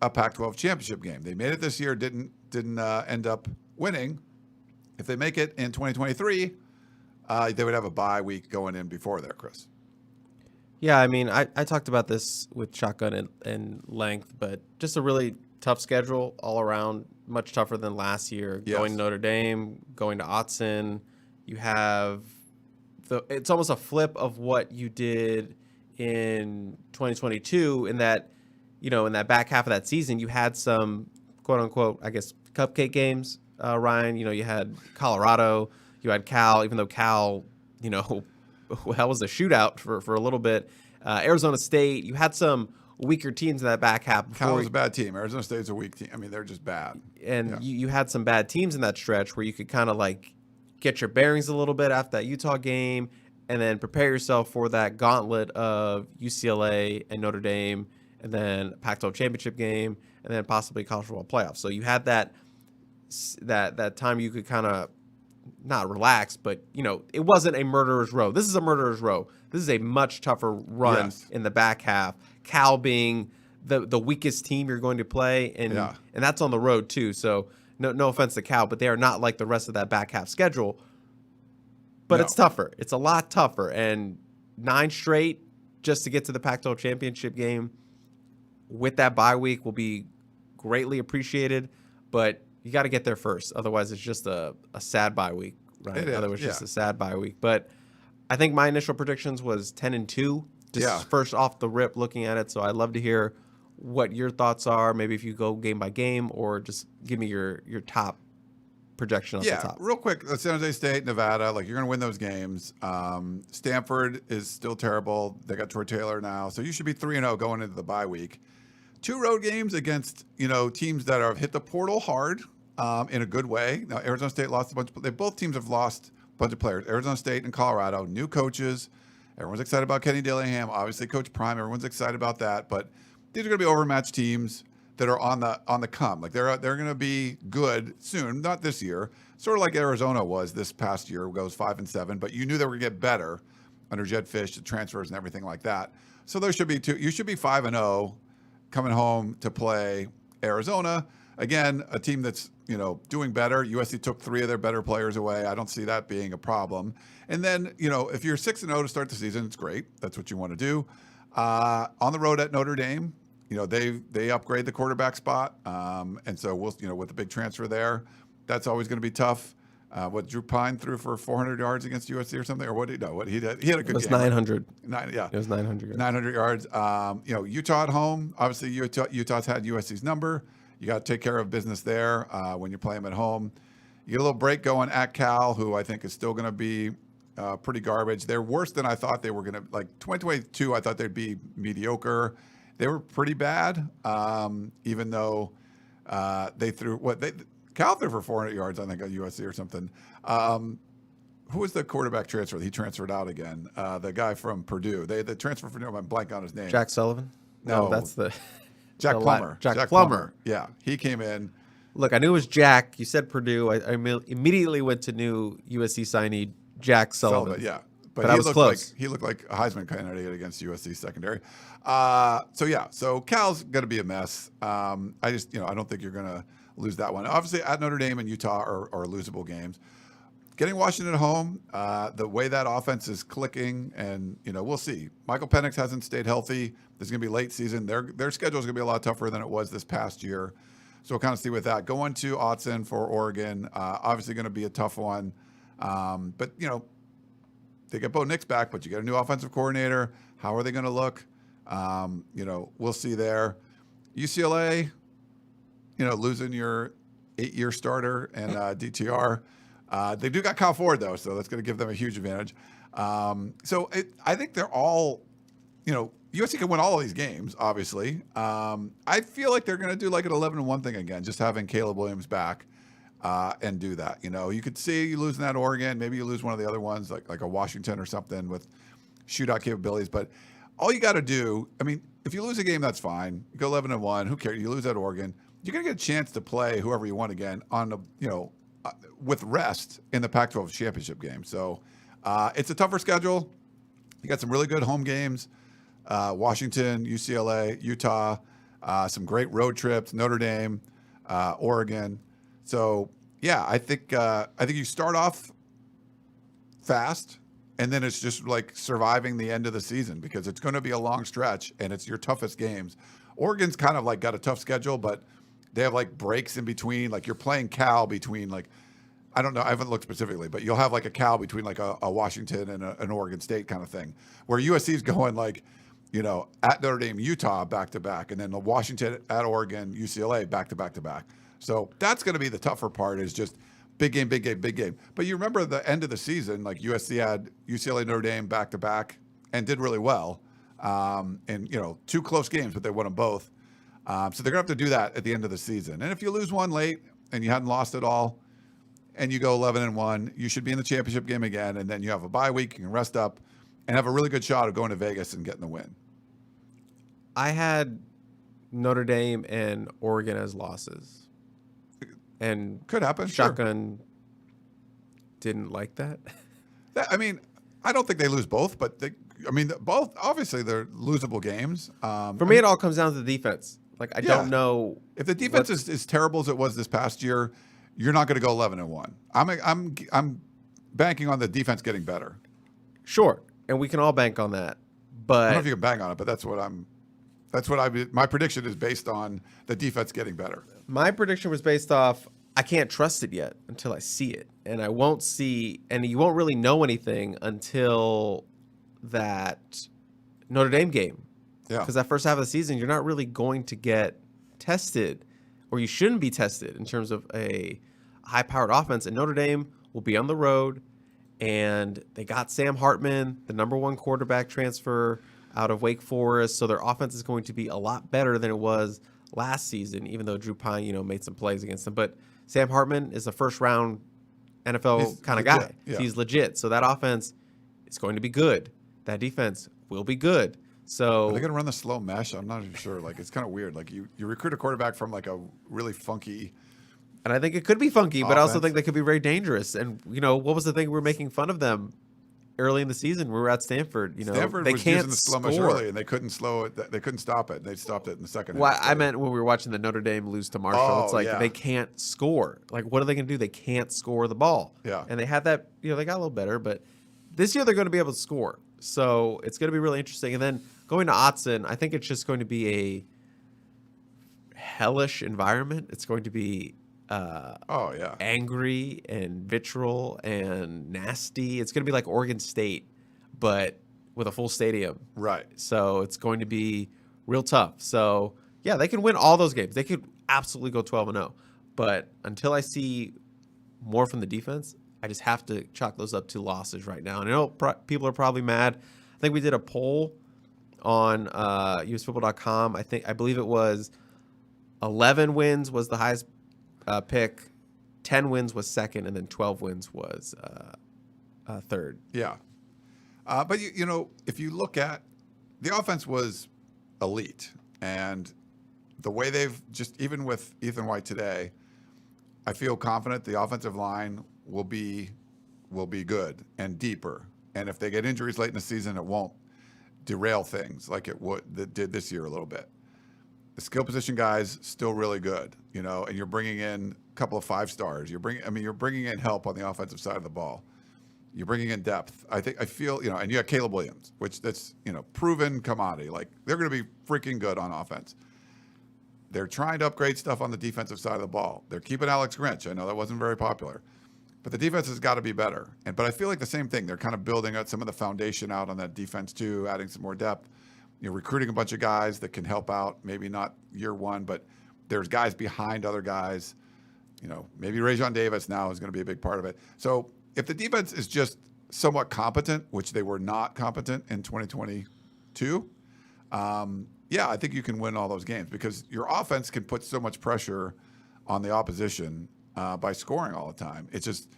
a Pac-12 championship game. They made it this year, didn't end up winning. If they make it in 2023, they would have a bye week going in before there, Chris. Yeah, I mean, I talked about this with Shotgun and length, but just a really tough schedule all around, much tougher than last year. Yes. Going to Notre Dame, going to Autzen. You have it's almost a flip of what you did in 2022 in that, in that back half of that season, you had some quote unquote, I guess, cupcake games, Ryan. You had Colorado, you had Cal, even though Cal, that was a shootout for a little bit. Arizona State, you had some weaker teams in that back half. Cal was a bad team. Arizona State's a weak team. I mean, they're just bad. And you had some bad teams in that stretch where you could kind of like get your bearings a little bit after that Utah game and then prepare yourself for that gauntlet of UCLA and Notre Dame and then Pac-12 championship game and then possibly college football playoffs. So you had that time you could kind of not relax, but it wasn't a murderer's row. This is a murderer's row. This is a much tougher run in the back half. Cal being the weakest team you're going to play, and that's on the road too. So no offense to Cal, but they are not like the rest of that back half schedule. But it's tougher. It's a lot tougher, and 9 straight just to get to the Pac-12 championship game with that bye week will be greatly appreciated. But you got to get there first. Otherwise, it's just a sad bye week, right? Otherwise, it's just a sad bye week. But I think my initial predictions was 10-2, just first off the rip looking at it. So I'd love to hear what your thoughts are. Maybe if you go game by game or just give me your top projection off the top. Real quick, San Jose State, Nevada, you're going to win those games. Stanford is still terrible. They got Troy Taylor now. So you should be 3-0 going into the bye week. 2 road games against, teams that have hit the portal hard in a good way. Now, Arizona State lost a bunch of both teams have lost a bunch of players. Arizona State and Colorado, new coaches. Everyone's excited about Kenny Dillingham. Obviously, Coach Prime, everyone's excited about that. But these are going to be overmatched teams that are on the come. They're going to be good soon, not this year. Sort of like Arizona was this past year, goes 5-7. But you knew they were going to get better under Jed Fish, the transfers and everything like that. So there should be 2. You should be 5-0. Coming home to play Arizona. Again, a team that's, doing better. USC took 3 of their better players away. I don't see that being a problem. And then, if you're 6-0 to start the season, it's great. That's what you want to do. On the road at Notre Dame, they upgrade the quarterback spot. And so we'll, with the big transfer there, that's always going to be tough. Drew Pine threw for 400 yards against USC or something, or what? What he did? He had a good game. It was 900. It was 900 yards. 900 yards. Utah at home. Obviously, Utah's had USC's number. You got to take care of business there when you play them at home. You get a little break going at Cal, who I think is still going to be pretty garbage. They're worse than I thought they were going to. 2022, I thought they'd be mediocre. They were pretty bad, even though they threw Calif threw for 400 yards, I think, at USC or something. Who was the quarterback transfer? He transferred out again. The guy from Purdue. The transfer from Purdue, I'm blanking on his name. Jack Sullivan? No, that's the Jack Plummer. Jack Plummer. Yeah, he came in. Look, I knew it was Jack. You said Purdue. I immediately went to new USC signee Jack Sullivan. Yeah. But I was close. He looked like a Heisman candidate against USC secondary. So Cal's going to be a mess. I don't think you're going to lose that one. Obviously, at Notre Dame and Utah are losable games. Getting Washington at home, the way that offense is clicking, and we'll see. Michael Penix hasn't stayed healthy. This is going to be late season. Their schedule is going to be a lot tougher than it was this past year. So we'll kind of see with that. Going to Autzen for Oregon, obviously going to be a tough one. But they get Bo Nix back, but you get a new offensive coordinator. How are they going to look? We'll see there. UCLA, losing your 8-year starter and DTR. They do got Kyle Ford, though, so that's going to give them a huge advantage. I think they're all, USC can win all of these games, obviously. I feel like they're going to do like an 11-1 thing again, just having Caleb Williams back and do that. You could see you losing that Oregon. Maybe you lose one of the other ones, like a Washington or something with shootout capabilities. But all you got to do, if you lose a game, that's fine. You go 11-1. Who cares? You lose at Oregon. You're going to get a chance to play whoever you want again on the, with rest in the Pac-12 championship game. So it's a tougher schedule. You got some really good home games. Washington, UCLA, Utah, some great road trips, Notre Dame, Oregon. So yeah, I think you start off fast, and then it's just like surviving the end of the season because it's going to be a long stretch and it's your toughest games. Oregon's kind of like got a tough schedule, but they have like breaks in between. Like you're playing Cal between like, I don't know, I haven't looked specifically, but you'll have like a Cal between like a Washington and an Oregon State kind of thing, where USC's going like, at Notre Dame, Utah back-to-back, and then the Washington at Oregon, UCLA back-to-back-to-back. So that's going to be the tougher part is just big game, big game, big game. But you remember the end of the season, like USC had UCLA, Notre Dame back-to-back and did really well. And, 2 close games, but they won them both. So they're going to have to do that at the end of the season. And if you lose one late and you hadn't lost it all and you go 11-1, you should be in the championship game again. And then you have a bye week, you can rest up and have a really good shot of going to Vegas and getting the win. I had Notre Dame and Oregon as losses. And could happen. Shotgun didn't like that. I don't think they lose both, but both, obviously, they're losable games. For me, it all comes down to the defense. Like, I don't know. If the defense is as terrible as it was this past year, you're not going to go 11-1. I'm banking on the defense getting better. Sure. And we can all bank on that. But I don't know if you can bank on it, but my prediction is based on the defense getting better. My prediction was based off, I can't trust it yet until I see it. And I won't see, and you won't really know anything until that Notre Dame game. Yeah. Because that first half of the season, you're not really going to get tested, or you shouldn't be tested in terms of a high-powered offense. And Notre Dame will be on the road, and they got Sam Hartman, the #1 quarterback transfer out of Wake Forest. So their offense is going to be a lot better than it was last season, even though Drew Pine, made some plays against them. But Sam Hartman is a first-round NFL kind of guy. Yeah. He's legit. So that offense is going to be good. That defense will be good. So are they going to run the slow mesh? I'm not even sure. Like, it's kind of weird. Like, you recruit a quarterback from like a really funky. And I think it could be funky, offense. But I also think they could be very dangerous. And, what was the thing we were making fun of them early in the season? We were at Stanford. Stanford they was can't using the slow mesh score early, and they couldn't slow it. They couldn't stop it. They stopped it in the second Well, half. I meant when we were watching the Notre Dame lose to Marshall. It's like they can't score. Like, what are they going to do? They can't score the ball. Yeah. And they had that, they got a little better. But this year they're going to be able to score. So it's going to be really interesting. And then going to Autzen, I think it's just going to be a hellish environment. It's going to be angry and vitriol and nasty. It's going to be like Oregon State, but with a full stadium. Right. So it's going to be real tough. So, yeah, they can win all those games. They could absolutely go 12-0. But until I see more from the defense, I just have to chalk those up to losses right now. And I know people are probably mad. I think we did a poll on usfootball.com. I believe it was 11 wins was the highest pick, 10 wins was second, and then 12 wins was third. Yeah. But, if you look at the offense was elite, and the way they've just, even with Ethan White today, I feel confident the offensive line will be good and deeper. And if they get injuries late in the season, it won't derail things like it did this year a little bit. The skill position guys still really good, and you're bringing in a couple of 5-stars. You're bringing in help on the offensive side of the ball. You're bringing in depth. I feel, and you got Caleb Williams, which that's, proven commodity. Like, they're going to be freaking good on offense. They're trying to upgrade stuff on the defensive side of the ball. They're keeping Alex Grinch. I know that wasn't very popular, but the defense has got to be better. But I feel like the same thing. They're kind of building out some of the foundation out on that defense too, adding some more depth. recruiting a bunch of guys that can help out. Maybe not year one, but there's guys behind other guys. Maybe Rajon Davis now is going to be a big part of it. So if the defense is just somewhat competent, which they were not competent in 2022, I think you can win all those games because your offense can put so much pressure on the opposition by scoring all the time. It's just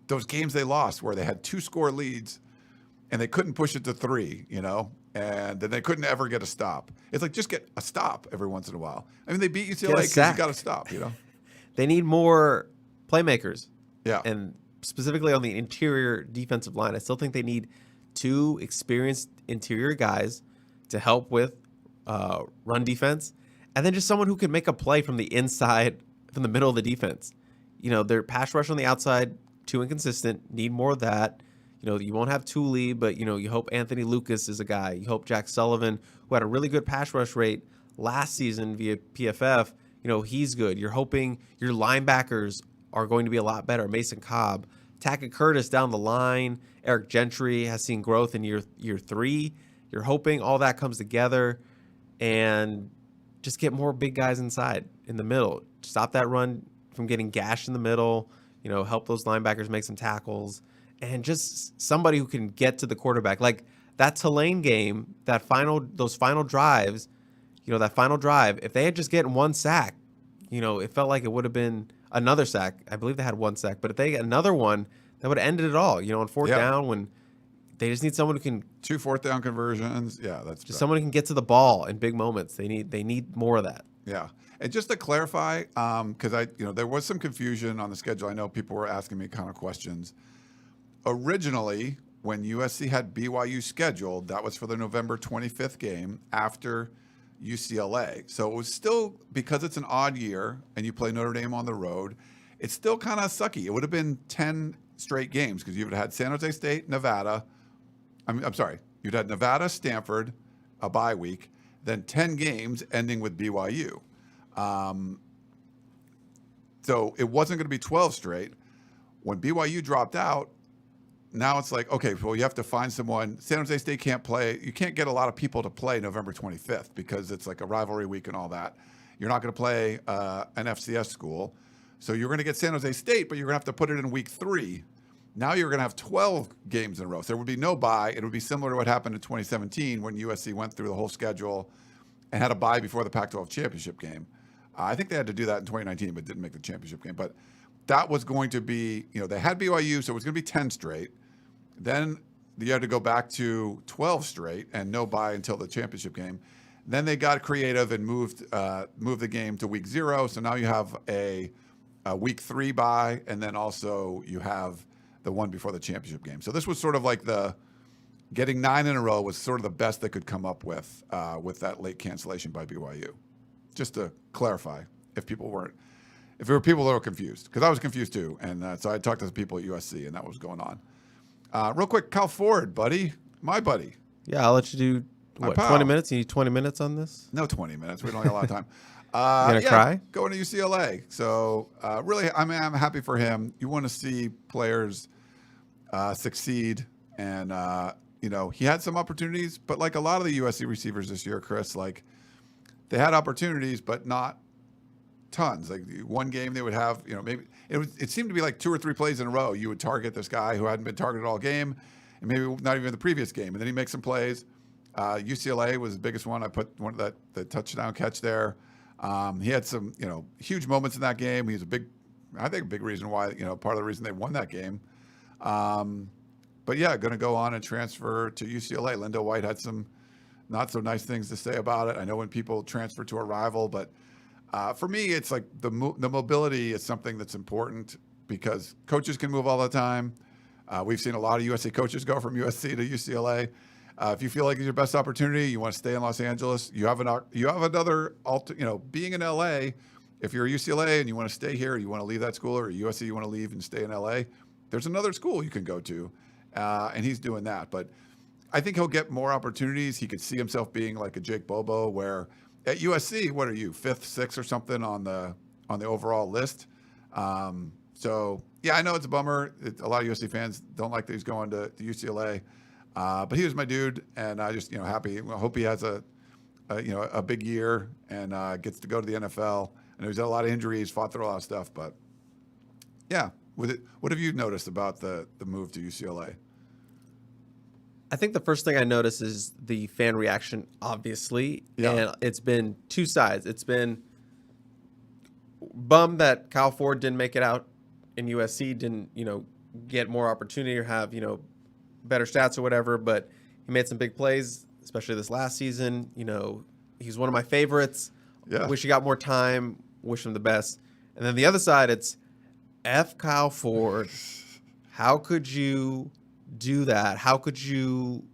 those games they lost where they had 2-score leads and they couldn't push it to 3, and then they couldn't ever get a stop. It's like, just get a stop every once in a while. I mean, they beat UCLA because you got to stop, They need more playmakers. Yeah. And specifically on the interior defensive line, I still think they need 2 experienced interior guys to help with run defense, and then just someone who can make a play from the inside, from the middle of the defense. Their pass rush on the outside, too inconsistent. Need more of that. You won't have Thule, but, you hope Anthony Lucas is a guy. You hope Jack Sullivan, who had a really good pass rush rate last season via PFF, he's good. You're hoping your linebackers are going to be a lot better. Mason Cobb, Tackett Curtis down the line. Eric Gentry has seen growth in year 3. You're hoping all that comes together and just get more big guys inside in the middle. Stop that run from getting gashed in the middle. Help those linebackers make some tackles. And just somebody who can get to the quarterback. Like that Tulane game, those final drives, that final drive, if they had just gotten 1 sack, it felt like it would have been another sack. I believe they had 1 sack. But if they get another one, that would have ended it all. On 4th down, when they just need someone who can 2 4th down conversions. Yeah, that's just someone who can get to the ball in big moments. They need more of that. Yeah. And just to clarify, because there was some confusion on the schedule. I know people were asking me kind of questions. Originally, when USC had BYU scheduled, that was for the November 25th game after UCLA. So it was still, because it's an odd year and you play Notre Dame on the road, it's still kind of sucky. It would have been 10 straight games because you would have had San Jose State, Nevada. I'm sorry. You'd had Nevada, Stanford, a bye week, then 10 games ending with BYU. So it wasn't going to be 12 straight. When BYU dropped out, now it's like, okay, well, you have to find someone. San Jose State can't play. You can't get a lot of people to play November 25th because it's like a rivalry week and all that. You're not going to play an FCS school. So you're going to get San Jose State, but you're going to have to put it in week 3. Now you're going to have 12 games in a row. So there would be no bye. It would be similar to what happened in 2017 when USC went through the whole schedule and had a bye before the Pac-12 championship game. I think they had to do that in 2019, but didn't make the championship game. But that was going to be, they had BYU, so it was going to be 10 straight. Then you had to go back to 12 straight and no bye until the championship game. Then they got creative and moved the game to week 0. So now you have a week 3 bye, and then also you have the one before the championship game. So this was sort of like getting 9 in a row was sort of the best they could come up with that late cancellation by BYU. Just to clarify, if there were people that were confused, because I was confused too, and so I talked to the people at USC, and that was going on. Real quick, Cal Ford, buddy, my buddy. Yeah, I'll let you do 20 minutes. You need 20 minutes on this? No, 20 minutes. We don't have a lot of time. You gonna cry? Going to UCLA. So really, I'm happy for him. You want to see players succeed, and he had some opportunities, but like a lot of the USC receivers this year, Chris, like they had opportunities, but not tons. Like one game they would have, maybe it seemed to be like 2 or 3 plays in a row. You would target this guy who hadn't been targeted all game, and maybe not even the previous game, and then he makes some plays. UCLA was the biggest one. I put one of the touchdown catch there. He had some, huge moments in that game. He's a big reason why, part of the reason they won that game. But yeah, going to go on and transfer to UCLA. Lindo White had some not so nice things to say about it. I know when people transfer to a rival, but for me, it's like the mobility is something that's important because coaches can move all the time. We've seen a lot of USC coaches go from USC to UCLA. If you feel like it's your best opportunity, you want to stay in Los Angeles, you have another, being in LA, if you're UCLA and you want to stay here, you want to leave that school, or USC, you want to leave and stay in LA, there's another school you can go to. And he's doing that. But I think he'll get more opportunities. He could see himself being like a Jake Bobo, where at USC, what are you, 5th, 6th or something on the overall list? So yeah, I know it's a bummer. A lot of USC fans don't like that he's going to UCLA. But he was my dude, and I just, happy. I hope he has a big year and gets to go to the NFL. I know he's had a lot of injuries, fought through a lot of stuff, but yeah. What have you noticed about the move to UCLA? I think the first thing I noticed is the fan reaction, obviously. Yeah. And it's been two sides. It's been bummed that Kyle Ford didn't make it out and USC didn't, get more opportunity or have, better stats or whatever. But he made some big plays, especially this last season. He's one of my favorites. Yeah. Wish he got more time. Wish him the best. And then the other side, it's F Kyle Ford. How could you do that? How could you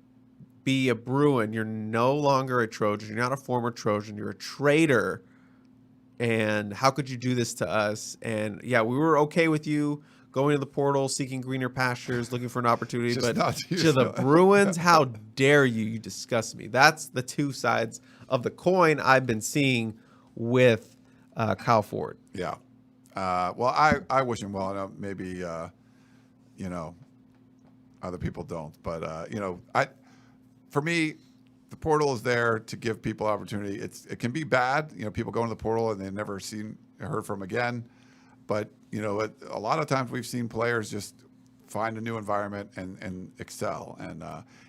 be a Bruin? You're no longer a Trojan. You're not a former Trojan. You're a traitor. And how could you do this to us? And yeah, we were okay with you going to the portal, seeking greener pastures, looking for an opportunity. Just but not to the Bruins, how dare you? You disgust me. That's the two sides of the coin I've been seeing with Kyle Ford. Yeah. Well, I wish him well. I know maybe, other people don't. But, for me, the portal is there to give people opportunity. It can be bad. People go into the portal and they've never heard from again. But, a lot of times we've seen players just find a new environment and excel. And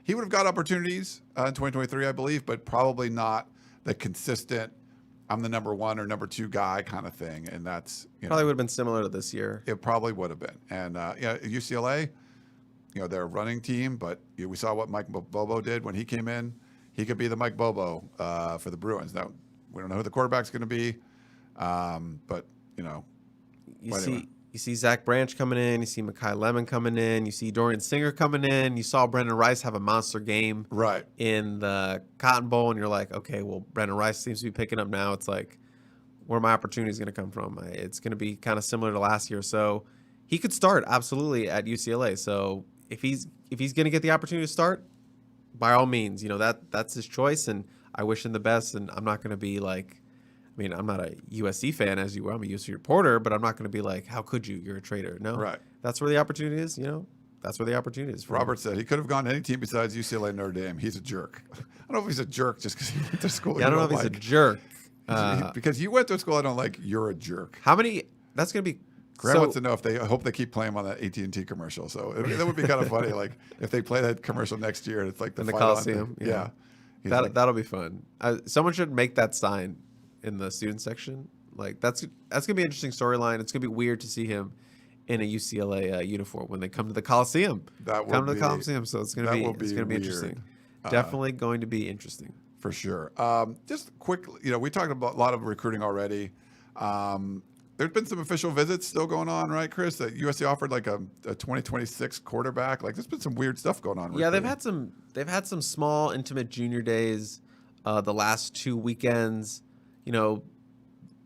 he would have got opportunities in 2023, I believe, but probably not the consistent, I'm the number one or number two guy kind of thing. And that's Probably would have been similar to this year. It probably would have been. And UCLA, they're a running team, but we saw what Mike Bobo did when he came in. He could be the Mike Bobo for the Bruins. Now, we don't know who the quarterback's going to be, but You see Zach Branch coming in. You see Mekhi Lemon coming in. You see Dorian Singer coming in. You saw Brendan Rice have a monster game right in the Cotton Bowl, and you're like, okay, well, Brendan Rice seems to be picking up now. It's like, where my opportunity is going to come from? It's going to be kind of similar to last year. So he could start absolutely at UCLA. So if he's going to get the opportunity to start, by all means, that's his choice, and I wish him the best. And I'm not going to be like, I'm not a USC fan as you were. I'm a USC reporter, but I'm not going to be like, how could you? You're a traitor. No, right. That's where the opportunity is. That's where the opportunity is. Robert said he could have gone to any team besides UCLA and Notre Dame. He's a jerk. I don't know if he's a jerk just because he went to school. Yeah, I don't know if he's a jerk. Because you went to a school I don't like, you're a jerk. How many? That's going to be. Grant wants to know I hope they keep playing him on that AT&T commercial. So that would be kind of funny. Like if they play that commercial next year and it's like in the Coliseum. Yeah. That'll be fun. Someone should make that sign in the student section. Like that's gonna be an interesting storyline. It's gonna be weird to see him in a UCLA uniform when they come to the Coliseum. To the Coliseum. So it's gonna be weird. interesting. Definitely going to be interesting for sure. Just quickly, we talked about a lot of recruiting already. There's been some official visits still going on, right, Chris? That USC offered like a 2026 quarterback. Like there's been some weird stuff going on. Yeah, they've had some small intimate junior days the last 2 weekends.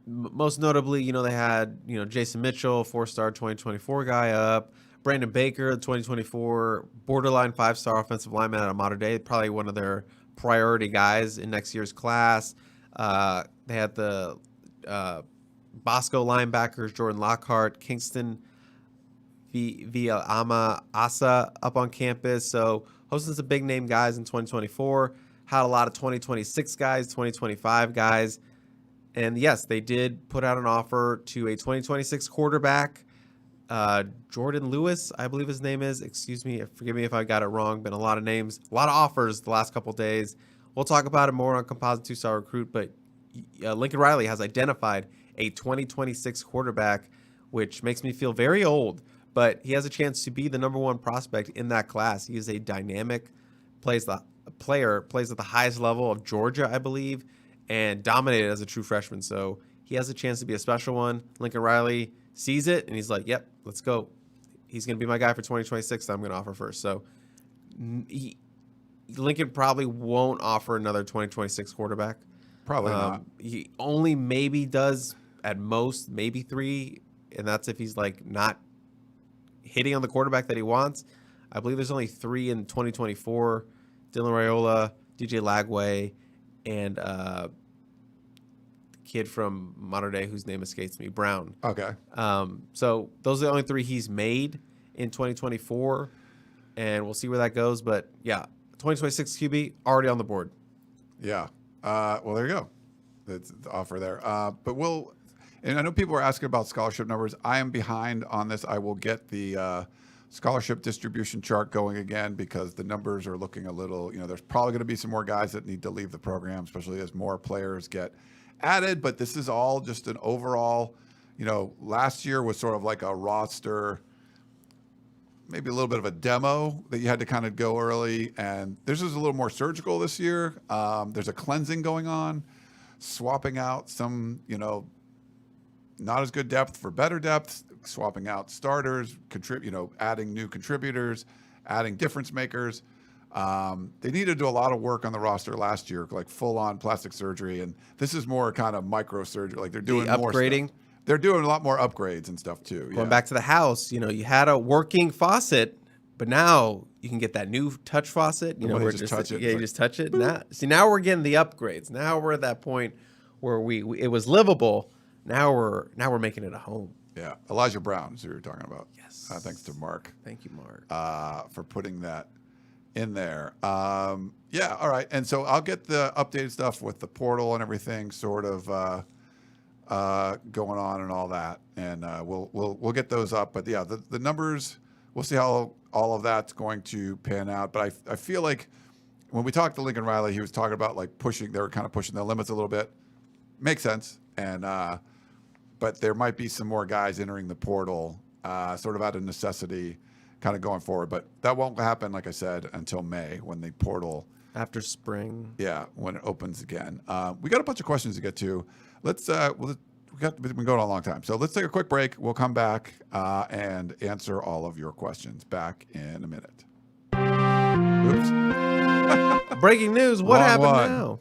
Most notably, they had Jason Mitchell, 4-star 2024 guy up. Brandon Baker, 2024 borderline 5-star offensive lineman at a modern day, probably one of their priority guys in next year's class. They had the Bosco linebackers, Jordan Lockhart, Kingston Vialama Asa up on campus. So hosting some big name guys in 2024. Had a lot of 2026 guys, 2025 guys. And yes, they did put out an offer to a 2026 quarterback, Jordan Lewis, I believe his name is. Excuse me, forgive me if I got it wrong. Been a lot of names, a lot of offers the last couple of days. We'll talk about it more on Composite 2-Star Recruit, but Lincoln Riley has identified a 2026 quarterback, which makes me feel very old, but he has a chance to be the number one prospect in that class. He is a dynamic plays at the highest level of Georgia, I believe, and dominated as a true freshman. So he has a chance to be a special one. Lincoln Riley sees it, and he's like, yep, let's go. He's going to be my guy for 2026 that I'm going to offer first. So Lincoln probably won't offer another 2026 quarterback. Probably not. He only maybe does at most maybe 3, and that's if he's like not hitting on the quarterback that he wants. I believe there's only 3 in 2024. Dylan Raiola, DJ Lagway, and the kid from Modern Day whose name escapes me, Brown. Okay. So those are the only 3 he's made in 2024, and we'll see where that goes. But yeah, 2026 QB already on the board. Yeah. Well, there you go. That's the offer there. And I know people are asking about scholarship numbers. I am behind on this. I will get the scholarship distribution chart going again because the numbers are looking a little, there's probably going to be some more guys that need to leave the program, especially as more players get added. But this is all just an overall, last year was sort of like a roster, maybe a little bit of a demo that you had to kind of go early. And this is a little more surgical this year. There's a cleansing going on, swapping out some, not as good depth for better depth, swapping out starters, adding new contributors, adding difference makers. They needed to do a lot of work on the roster last year, like full on plastic surgery. And this is more kind of micro surgery. Like they're doing more upgrading. stuff. They're doing a lot more upgrades and stuff too. Going back to the house, you had a working faucet, but now you can get that new touch faucet. Where you just touch it. Yeah, you just touch it. Now we're getting the upgrades. Now we're at that point where it was livable. Now we're making it a home. Yeah, Elijah Brown is who you're talking about. Yes. Thanks to Mark. Thank you, Mark, for putting that in there. Yeah, all right. And so I'll get the updated stuff with the portal and everything sort of going on and all that, and we'll get those up. But yeah, the numbers, we'll see how all of that's going to pan out. But I feel like when we talked to Lincoln Riley, he was talking about like they were kind of pushing the limits a little bit. Makes sense. And but there might be some more guys entering the portal, sort of out of necessity, kind of going forward. But that won't happen, like I said, until May when the portal after spring. Yeah, when it opens again. We got a bunch of questions to get to. We've been going on a long time, so let's take a quick break. We'll come back and answer all of your questions. Back in a minute. Oops. Breaking news. What happened now?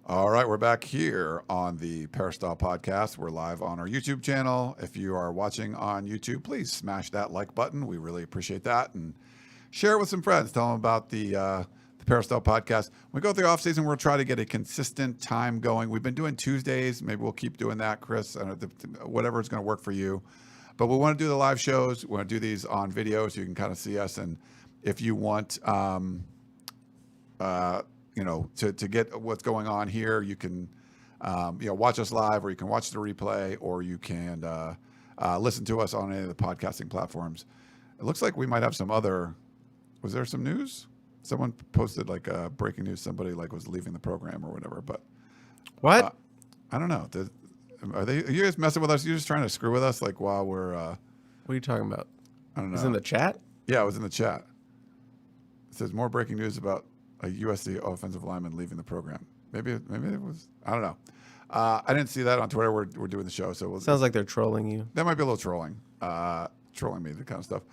All right, we're back here on the Peristyle Podcast. We're live on our YouTube channel. If you are watching on YouTube, please smash that like button. We really appreciate that. And share it with some friends. Tell them about the Peristyle Podcast. When we go through the off-season, we'll try to get a consistent time going. We've been doing Tuesdays. Maybe we'll keep doing that, Chris. Whatever is going to work for you. But we want to do the live shows. We want to do these on video so you can kind of see us. And if you want to get what's going on here, you can, watch us live, or you can watch the replay, or you can listen to us on any of the podcasting platforms. It looks like we might have some was there some news? Someone posted like breaking news. Somebody was leaving the program or whatever, but what? I don't know. Are you guys messing with us? You're just trying to screw with us while we're, what are you talking about? I don't know. Is it in the chat? Yeah, it was in the chat. It says more breaking news about a USC offensive lineman leaving the program. Maybe it was. I don't know. I didn't see that on Twitter. We're doing the show, so sounds like they're trolling you. That might be a little trolling. Trolling me, the kind of stuff.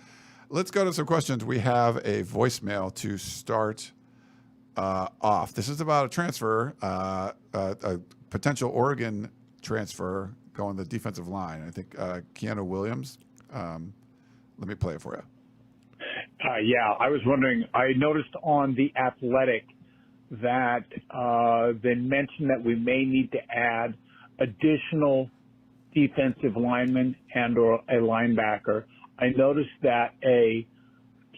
Let's go to some questions. We have a voicemail to start off. This is about a transfer, a potential Oregon transfer going the defensive line. I think Keanu Williams. Let me play it for you. Yeah, I was wondering, I noticed on The Athletic that they mentioned that we may need to add additional defensive linemen and or a linebacker. I noticed that a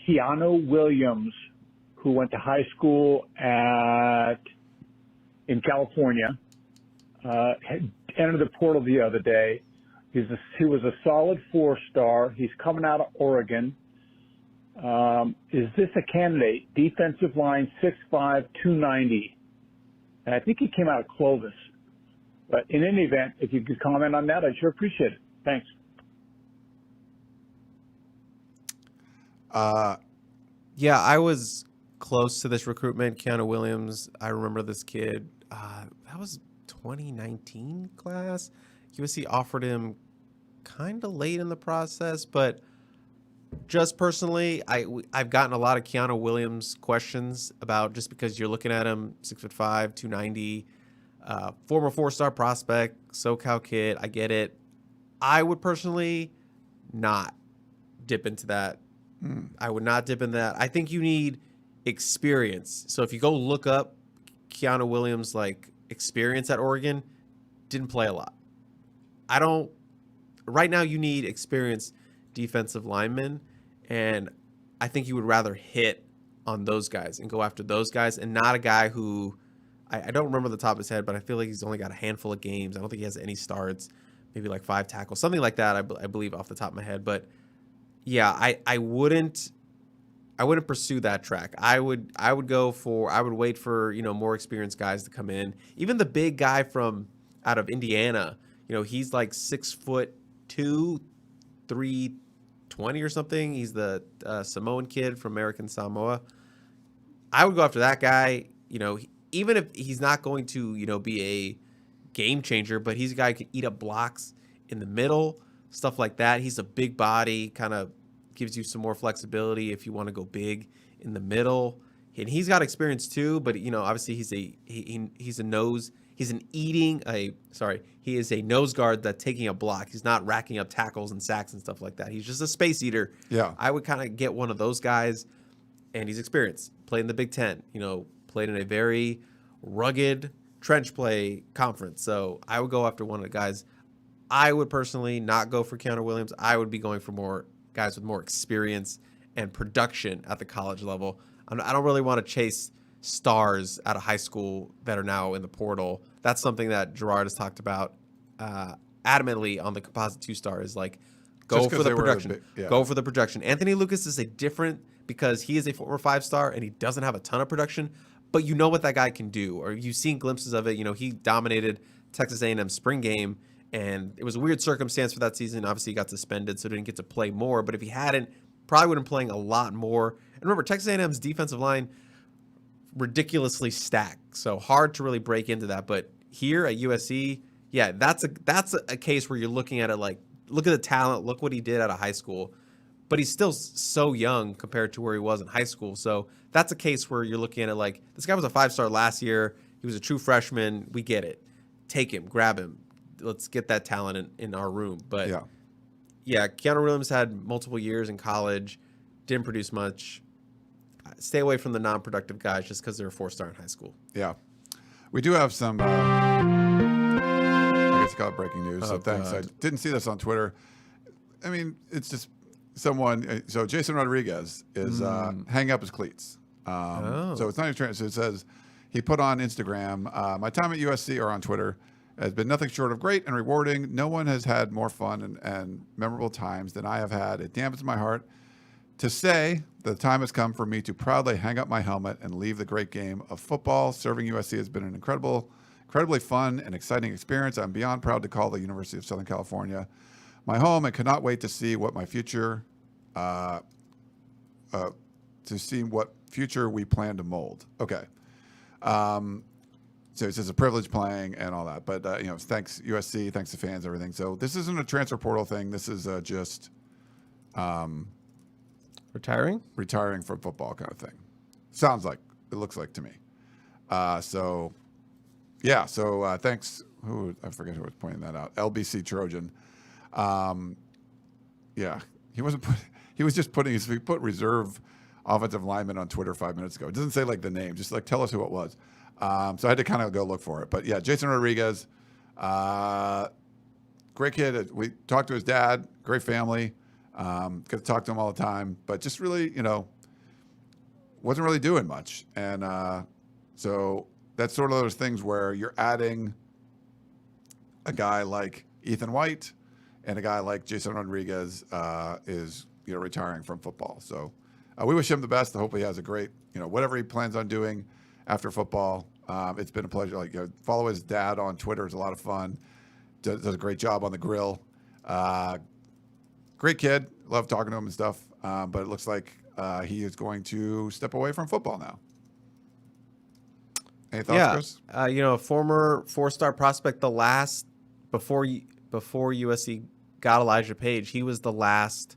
Keanu Williams, who went to high school in California, had entered the portal the other day. He was a solid 4-star. He's coming out of Oregon. Is this a candidate? Defensive line, 6'5", 290. And I think he came out of Clovis. But in any event, if you could comment on that, I'd sure appreciate it. Thanks. Yeah, I was close to this recruitment. Keanu Williams, I remember this kid. That was 2019 class. USC offered him kind of late in the process, but just personally, I've gotten a lot of Keanu Williams questions about just because you're looking at him, 6'5", 290, former 4-star prospect, SoCal kid. I get it. I would personally not dip into that. I would not dip in that. I think you need experience. So if you go look up Keanu Williams' experience at Oregon, didn't play a lot. right now you need experienced defensive linemen, and I think you would rather hit on those guys and go after those guys and not a guy who I don't remember the top of his head, but I feel like he's only got a handful of games. I don't think he has any starts, maybe like 5 tackles, something like that. I believe off the top of my head. But yeah, I wouldn't pursue that track. I would wait for, more experienced guys to come in. Even the big guy from out of Indiana, he's like 6'2", 320 or something. He's the Samoan kid from American Samoa. I would go after that guy, even if he's not going to, be a game changer, but he's a guy who can eat up blocks in the middle, stuff like that. He's a big body, kind of gives you some more flexibility if you want to go big in the middle. And he's got experience too, but obviously he is a nose guard that's taking a block. He's not racking up tackles and sacks and stuff like that. He's just a space eater. Yeah. I would kind of get one of those guys, and he's experienced. Played in the Big Ten, played in a very rugged trench play conference. So I would go after one of the guys. I would personally not go for Keanu Williams. I would be going for more guys with more experience and production at the college level. I don't really want to chase stars out of high school that are now in the portal. That's something that Gerard has talked about adamantly on the composite 2-star is like, go for the production. Go for the production. Anthony Lucas is a different because he is a former 5-star and he doesn't have a ton of production, but you know what that guy can do, or you've seen glimpses of it. He dominated Texas A&M spring game, and it was a weird circumstance for that season. Obviously, he got suspended, so didn't get to play more. But if he hadn't, probably would have been playing a lot more. And remember, Texas A&M's defensive line ridiculously stacked, so hard to really break into that. But here at USC, yeah, that's a case where you're looking at it like, look at the talent, look what he did out of high school. But he's still so young compared to where he was in high school. So that's a case where you're looking at it like, this guy was a 5-star last year. He was a true freshman. We get it. Take him, grab him. Let's get that talent in our room. But yeah, Keanu Williams had multiple years in college, didn't produce much. Stay away from the non-productive guys just because they're a 4-star in high school. Yeah. We do have some, I guess you call it breaking news. So thanks. I didn't see this on Twitter. I mean, it's just someone. So Jason Rodriguez is hanging up his cleats. So it's not even trans. So it says he put on Instagram, my time at USC or on Twitter has been nothing short of great and rewarding. No one has had more fun and memorable times than I have had. It dampens my heart to say the time has come for me to proudly hang up my helmet and leave the great game of football. Serving USC has been an incredibly fun and exciting experience. I'm beyond proud to call the University of Southern California my home and cannot wait to see what my future, we plan to mold. Okay. So it's just a privilege playing and all that. But, thanks USC, thanks to fans, everything. So this isn't a transfer portal thing. This is just retiring from football kind of thing. Sounds like, it looks like to me. So thanks. I forget who was pointing that out. LBC Trojan. He put reserve offensive lineman on Twitter 5 minutes ago. It doesn't say like the name, just like tell us who it was. So I had to kind of go look for it. But yeah, Jason Rodriguez, great kid. We talked to his dad, great family. Got to talk to him all the time, but just really, wasn't really doing much. And so that's sort of those things where you're adding a guy like Ethan White and a guy like Jason Rodriguez is retiring from football. So we wish him the best. I hope he has a great, whatever he plans on doing after football. It's been a pleasure. Follow his dad on Twitter. It's a lot of fun. Does a great job on the grill. Great kid. Love talking to him and stuff. But it looks like he is going to step away from football now. Any thoughts, Chris? A former 4-star prospect, before USC got Elijah Page, he was the last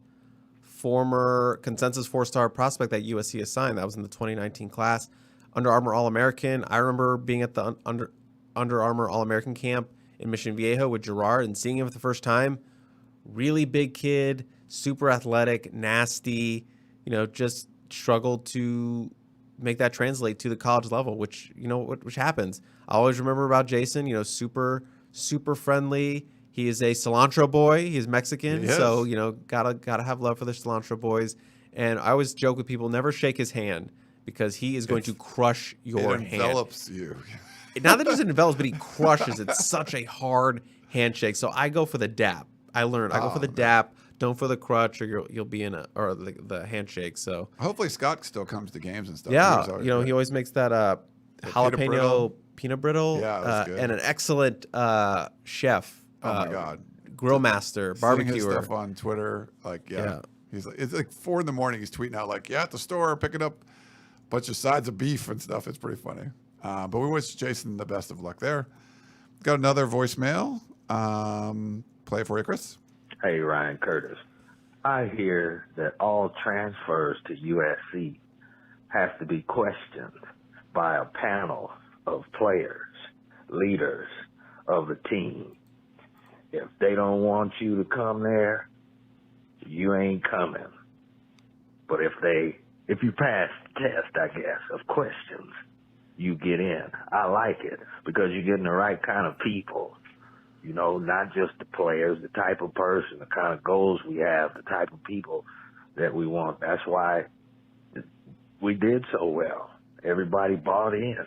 former consensus 4-star prospect that USC assigned. That was in the 2019 class. Under Armour All-American. I remember being at the Under Armour All-American camp in Mission Viejo with Gerard and seeing him for the first time. Really big kid, super athletic, nasty, just struggled to make that translate to the college level, which happens. I always remember about Jason, super, super friendly. He is a cilantro boy. He's Mexican, He so is. gotta have love for the cilantro boys. And I always joke with people, never shake his hand because he is going to crush your It hand. envelops you. Not that it just envelops, but he crushes. It's such a hard handshake. So I go for the dap. I go for the dap. Don't for the crutch, or you'll be in the handshake. So Hopefully Scott still comes to games and stuff. yeah, He was he always always makes that jalapeno peanut brittle. Yeah, that's good. And an excellent chef. Oh my God. Grill master, seeing his barbecuer. stuff on Twitter, Yeah. He's like, it's like 4 a.m. He's tweeting out like, at the store picking up a bunch of sides of beef and stuff. It's pretty funny. But we wish Jason the best of luck there. Got another voicemail. Play it for you, Chris. Hey, Ryan Curtis. I hear that all transfers to USC has to be questioned by a panel of players, leaders of the team. If they don't want you to come there, you ain't coming. But if you pass the test, I guess, of questions, you get in. I like it because you're getting the right kind of people. Not just the players, the type of person, the kind of goals we have, the type of people that we want. That's why we did so well. Everybody bought in.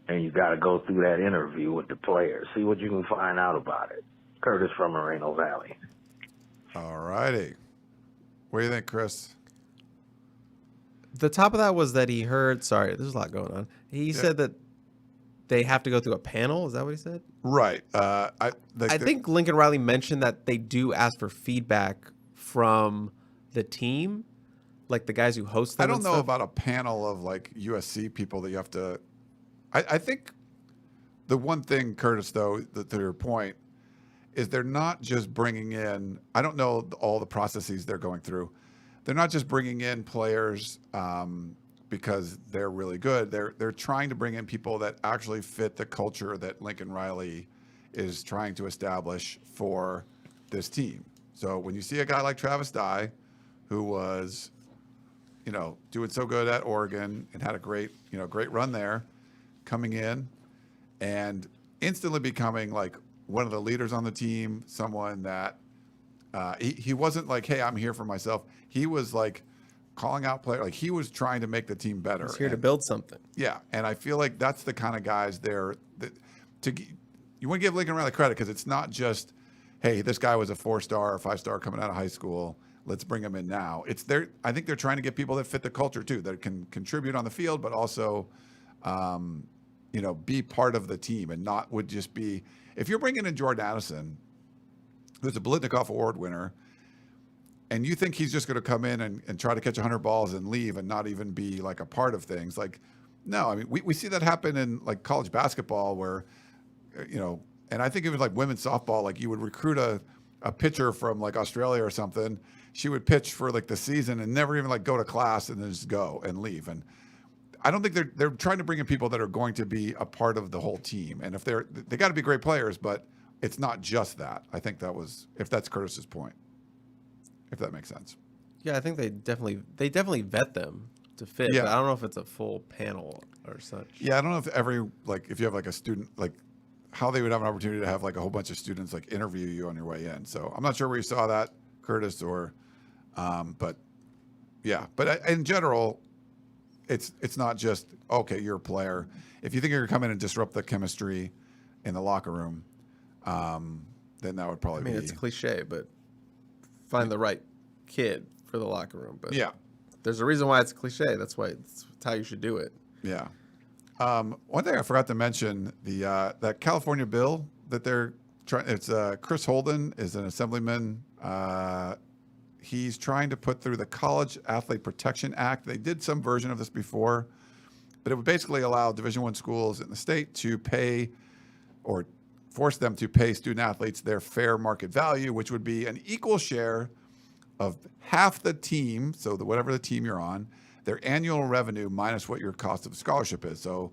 And you got to go through that interview with the players. See what you can find out about it. Curtis from Moreno Valley. All righty. What do you think, Chris? The top of that was that he heard. Sorry, there's a lot going on. He said that they have to go through a panel. Is that what he said? Right. I think Lincoln Riley mentioned that they do ask for feedback from the team, like the guys who host them. I don't and know stuff. about a panel of like USC people that you have to. I think the one thing, Curtis, though, to your point, is they're not just bringing in. I don't know all the processes they're going through. They're not just bringing in players because they're really good. They're trying to bring in people that actually fit the culture that Lincoln Riley is trying to establish for this team. So when you see a guy like Travis Dye, who was, doing so good at Oregon and had a great run there, coming in and instantly becoming like one of the leaders on the team, someone that he wasn't like, hey, I'm here for myself. He was like calling out players. Like he was trying to make the team better. He's here to build something. Yeah. And I feel like that's the kind of guys there that you want to give Lincoln Riley credit because it's not just, hey, this guy was a 4-star or 5-star coming out of high school. Let's bring him in now. I think they're trying to get people that fit the culture too, that can contribute on the field, but also, be part of the team and not would just be, if you're bringing in Jordan Addison, who's a Blitnikoff Award winner, and you think he's just going to come in and try to catch 100 balls and leave and not even be like a part of things. Like, no, I mean, we see that happen in like college basketball where, and I think even like women's softball, like you would recruit a pitcher from like Australia or something. She would pitch for like the season and never even like go to class and then just go and leave. And I don't think they're trying to bring in people that are going to be a part of the whole team. And if they got to be great players, but it's not just that. I think if that's Curtis's point, if that makes sense. Yeah, I think they definitely vet them to fit. Yeah. But I don't know if it's a full panel or such. Yeah, I don't know if if you have like a student, like how they would have an opportunity to have like a whole bunch of students like interview you on your way in. So I'm not sure where you saw that, Curtis, or, but yeah. But in general, it's not just, okay, you're a player. If you think you're going to come in and disrupt the chemistry in the locker room, then that would probably be. It's cliche, but find the right kid for the locker room. But yeah, there's a reason why it's cliche. That's why it's how you should do it. Yeah. One thing I forgot to mention, that California bill that they're trying. It's Chris Holden is an assemblyman. He's trying to put through the College Athlete Protection Act. They did some version of this before, but it would basically allow Division I schools in the state to pay or force them to pay student athletes their fair market value, which would be an equal share of half the team, so whatever the team you're on, their annual revenue minus what your cost of scholarship is. So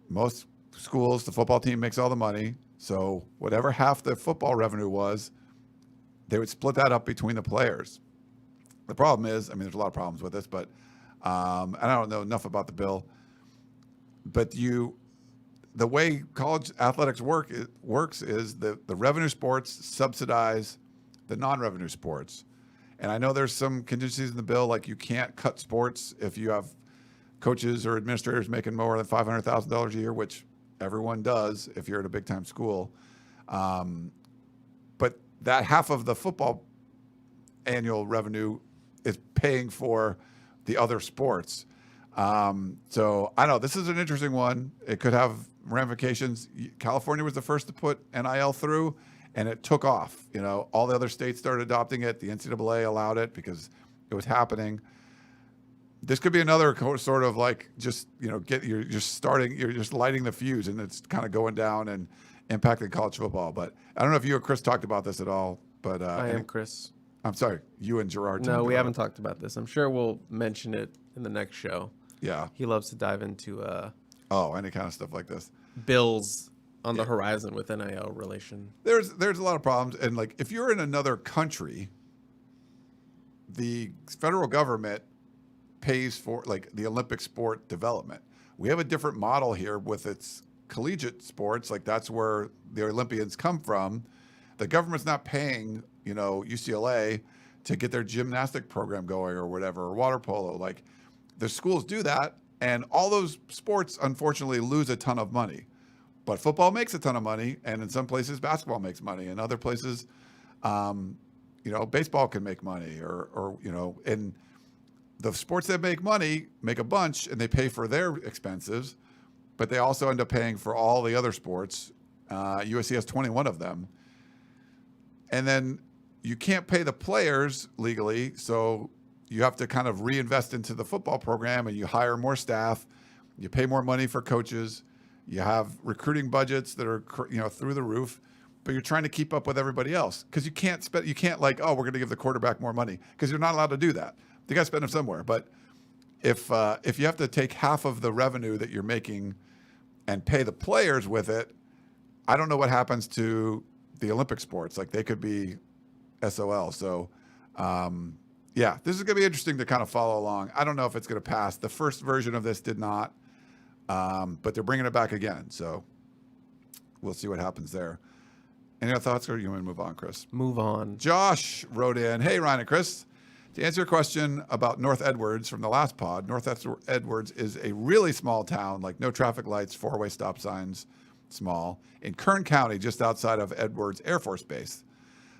most schools, the football team makes all the money. So whatever half the football revenue was, they would split that up between the players. The problem is, there's a lot of problems with this, but and I don't know enough about the bill, but the way college athletics works is the revenue sports subsidize the non-revenue sports. And I know there's some contingencies in the bill, like you can't cut sports if you have coaches or administrators making more than $500,000 a year, which everyone does if you're at a big-time school. But that half of the football annual revenue is paying for the other sports. So I don't know. This is an interesting one. It could have ramifications. California was the first to put NIL through, and it took off. You know, all the other states started adopting it. The NCAA allowed it because it was happening. This could be another sort of like just, you know, you're just lighting the fuse, and it's kind of going down and impacting college football. But I don't know if you or Chris talked about this at all. But I am Chris. I'm sorry, you and Gerard. No, we haven't talked about this. I'm sure we'll mention it in the next show. Yeah. He loves to dive into any kind of stuff like this. Bills on the horizon with NIL relation. There's a lot of problems, and like if you're in another country, the federal government pays for like the Olympic sport development. We have a different model here with its collegiate sports, like that's where the Olympians come from. The government's not paying, you know, UCLA to get their gymnastic program going or whatever, or water polo. Like the schools do that, and all those sports unfortunately lose a ton of money. But football makes a ton of money, and in some places basketball makes money, in other places, you know, baseball can make money, or you know, and the sports that make money make a bunch, and they pay for their expenses, but they also end up paying for all the other sports. USC has 21 of them. And then you can't pay the players legally, so you have to kind of reinvest into the football program, and you hire more staff, you pay more money for coaches, you have recruiting budgets that are, you know, through the roof, but you're trying to keep up with everybody else because you can't like, oh, we're going to give the quarterback more money, because you're not allowed to do that. You got to spend them somewhere. But if you have to take half of the revenue that you're making and pay the players with it, I don't know what happens to the Olympic sports. Like they could be SOL. So, yeah, this is going to be interesting to kind of follow along. I don't know if it's going to pass. The first version of this did not, but they're bringing it back again. So we'll see what happens there. Any other thoughts, or you want to move on, Chris? Move on. Josh wrote in, hey, Ryan and Chris. To answer your question about North Edwards from the last pod, North Edwards is a really small town, like no traffic lights, four-way stop signs, small, in Kern County, just outside of Edwards Air Force Base.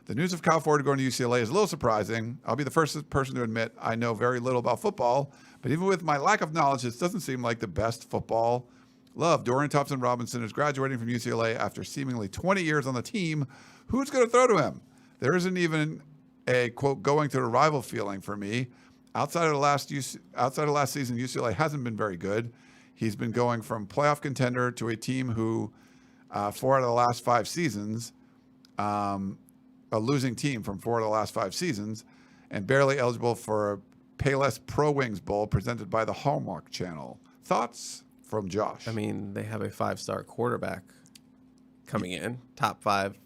The news of Cal Ford going to UCLA is a little surprising. I'll be the first person to admit I know very little about football, but even with my lack of knowledge, this doesn't seem like the best football love. Dorian Thompson-Robinson is graduating from UCLA after seemingly 20 years on the team. Who's going to throw to him? There isn't even a, quote, going to the rival feeling for me. Outside of last season, UCLA hasn't been very good. He's been going from playoff contender to a team who, 4 out of the last 5 seasons, a losing team from 4 of the last 5 seasons, and barely eligible for a Payless Pro Wings Bowl presented by the Hallmark Channel. Thoughts from Josh? I mean, they have a 5-star quarterback coming in, top 5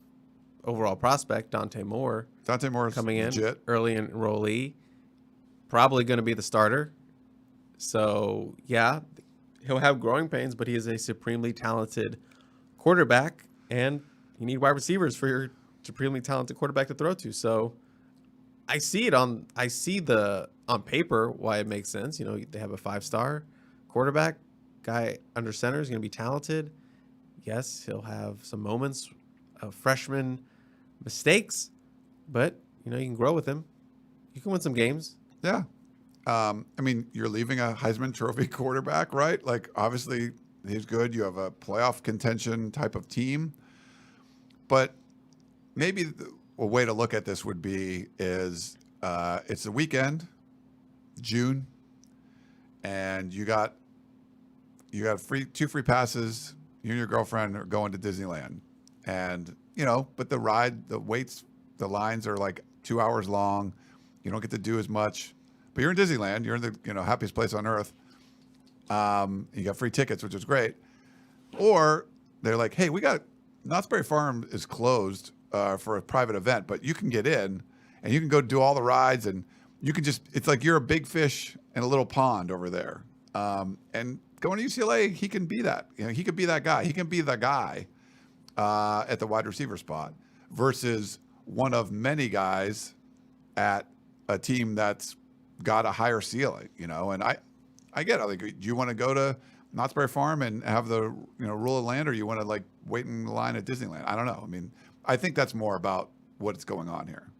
overall prospect, Dante Moore. Dante Moore is coming legit. in, early enrollee, probably going to be the starter. So, yeah, he'll have growing pains, but he is a supremely talented quarterback, and you need wide receivers for your supremely talented quarterback to throw to. So, I see on paper why it makes sense. You know, they have a 5-star quarterback, guy under center is going to be talented. Yes, he'll have some moments of freshman mistakes, but you know, you can grow with him. You can win some games. Yeah. I mean, you're leaving a Heisman Trophy quarterback, right? Like, obviously, he's good. You have a playoff contention type of team. But maybe a way to look at this would be is it's the weekend, June, and you got 2 free passes. You and your girlfriend are going to Disneyland. And, you know, but the lines are like 2 hours long. You don't get to do as much. But you're in Disneyland. You're in the happiest place on earth. You got free tickets, which is great. Or they're like, hey, Knott's Berry Farm is closed for a private event, but you can get in and you can go do all the rides, and you can it's like you're a big fish in a little pond over there. And going to UCLA, he can be that. He could be that guy. He can be the guy at the wide receiver spot versus one of many guys at a team that's got a higher ceiling. And I get it. Like, do you want to go to Knott's Berry Farm and have the rule of land, or you want to wait in the line at Disneyland? I don't know. I mean, I think that's more about what's going on here.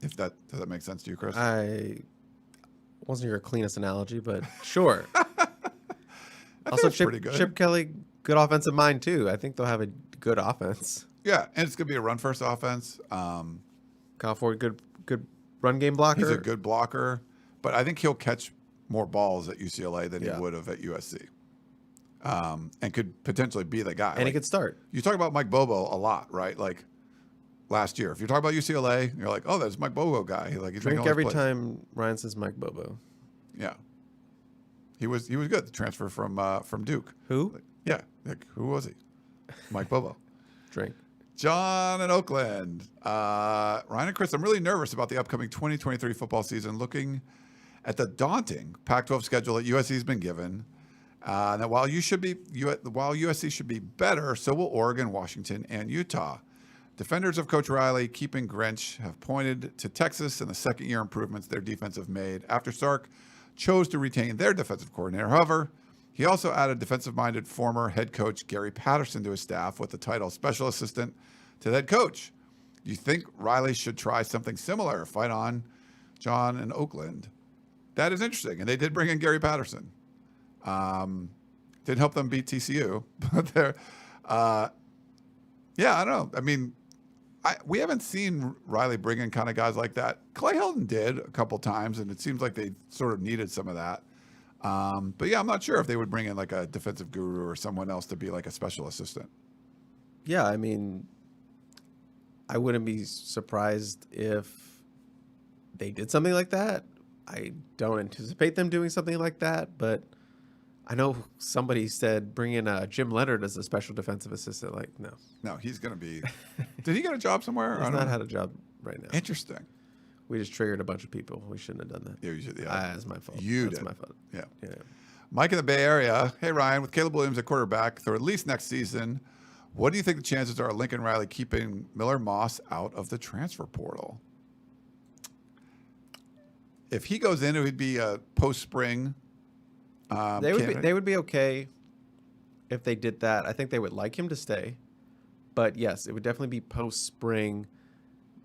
Does that make sense to you, Chris? I wasn't your cleanest analogy, but sure. Also, pretty good. Chip Kelly, good offensive mind too. I think they'll have a good offense. Yeah, and it's gonna be a run first offense. Kyle Ford, good run game blocker. He's a good blocker, but I think he'll catch more balls at UCLA than he would have at USC, and could potentially be the guy. And he could start. You talk about Mike Bobo a lot, right? Like last year, if you talk about UCLA, you're like, oh, that's Mike Bobo guy. He's Drink every time Ryan says Mike Bobo. Yeah, he was good. The transfer from Duke. Who? Yeah, who was he? Mike Bobo. Drink. John in Oakland. Ryan and Chris, I'm really nervous about the upcoming 2023 football season, looking at the daunting Pac-12 schedule that USC has been given. That while USC should be better, so will Oregon, Washington, and Utah. Defenders of Coach Riley, keeping Grinch, have pointed to Texas and the second-year improvements their defense have made after Sark chose to retain their defensive coordinator. However, he also added defensive-minded former head coach Gary Patterson to his staff with the title special assistant to the head coach. Do you think Riley should try something similar? Fight on, John in Oakland. That is interesting, and they did bring in Gary Patterson. Didn't help them beat TCU, but they're, I don't know. I mean, we haven't seen Riley bring in kind of guys like that. Clay Helton did a couple times, and it seems like they sort of needed some of that. But yeah, I'm not sure if they would bring in like a defensive guru or someone else to be like a special assistant. Yeah, I mean, I wouldn't be surprised if they did something like that. I don't anticipate them doing something like that, but I know somebody said bring in Jim Leonard as a special defensive assistant. Like, no, he's going to be. Did he get a job somewhere? He's not had a job right now. Interesting. We just triggered a bunch of people. We shouldn't have done that. Yeah, you should. Yeah, that's my fault. That's my fault. Yeah. Yeah. Mike in the Bay Area. Hey Ryan, with Caleb Williams at quarterback through at least next season, what do you think the chances are of Lincoln Riley keeping Miller Moss out of the transfer portal? If he goes in, it would be a post-spring. They would be okay if they did that. I think they would like him to stay, but yes, it would definitely be post-spring.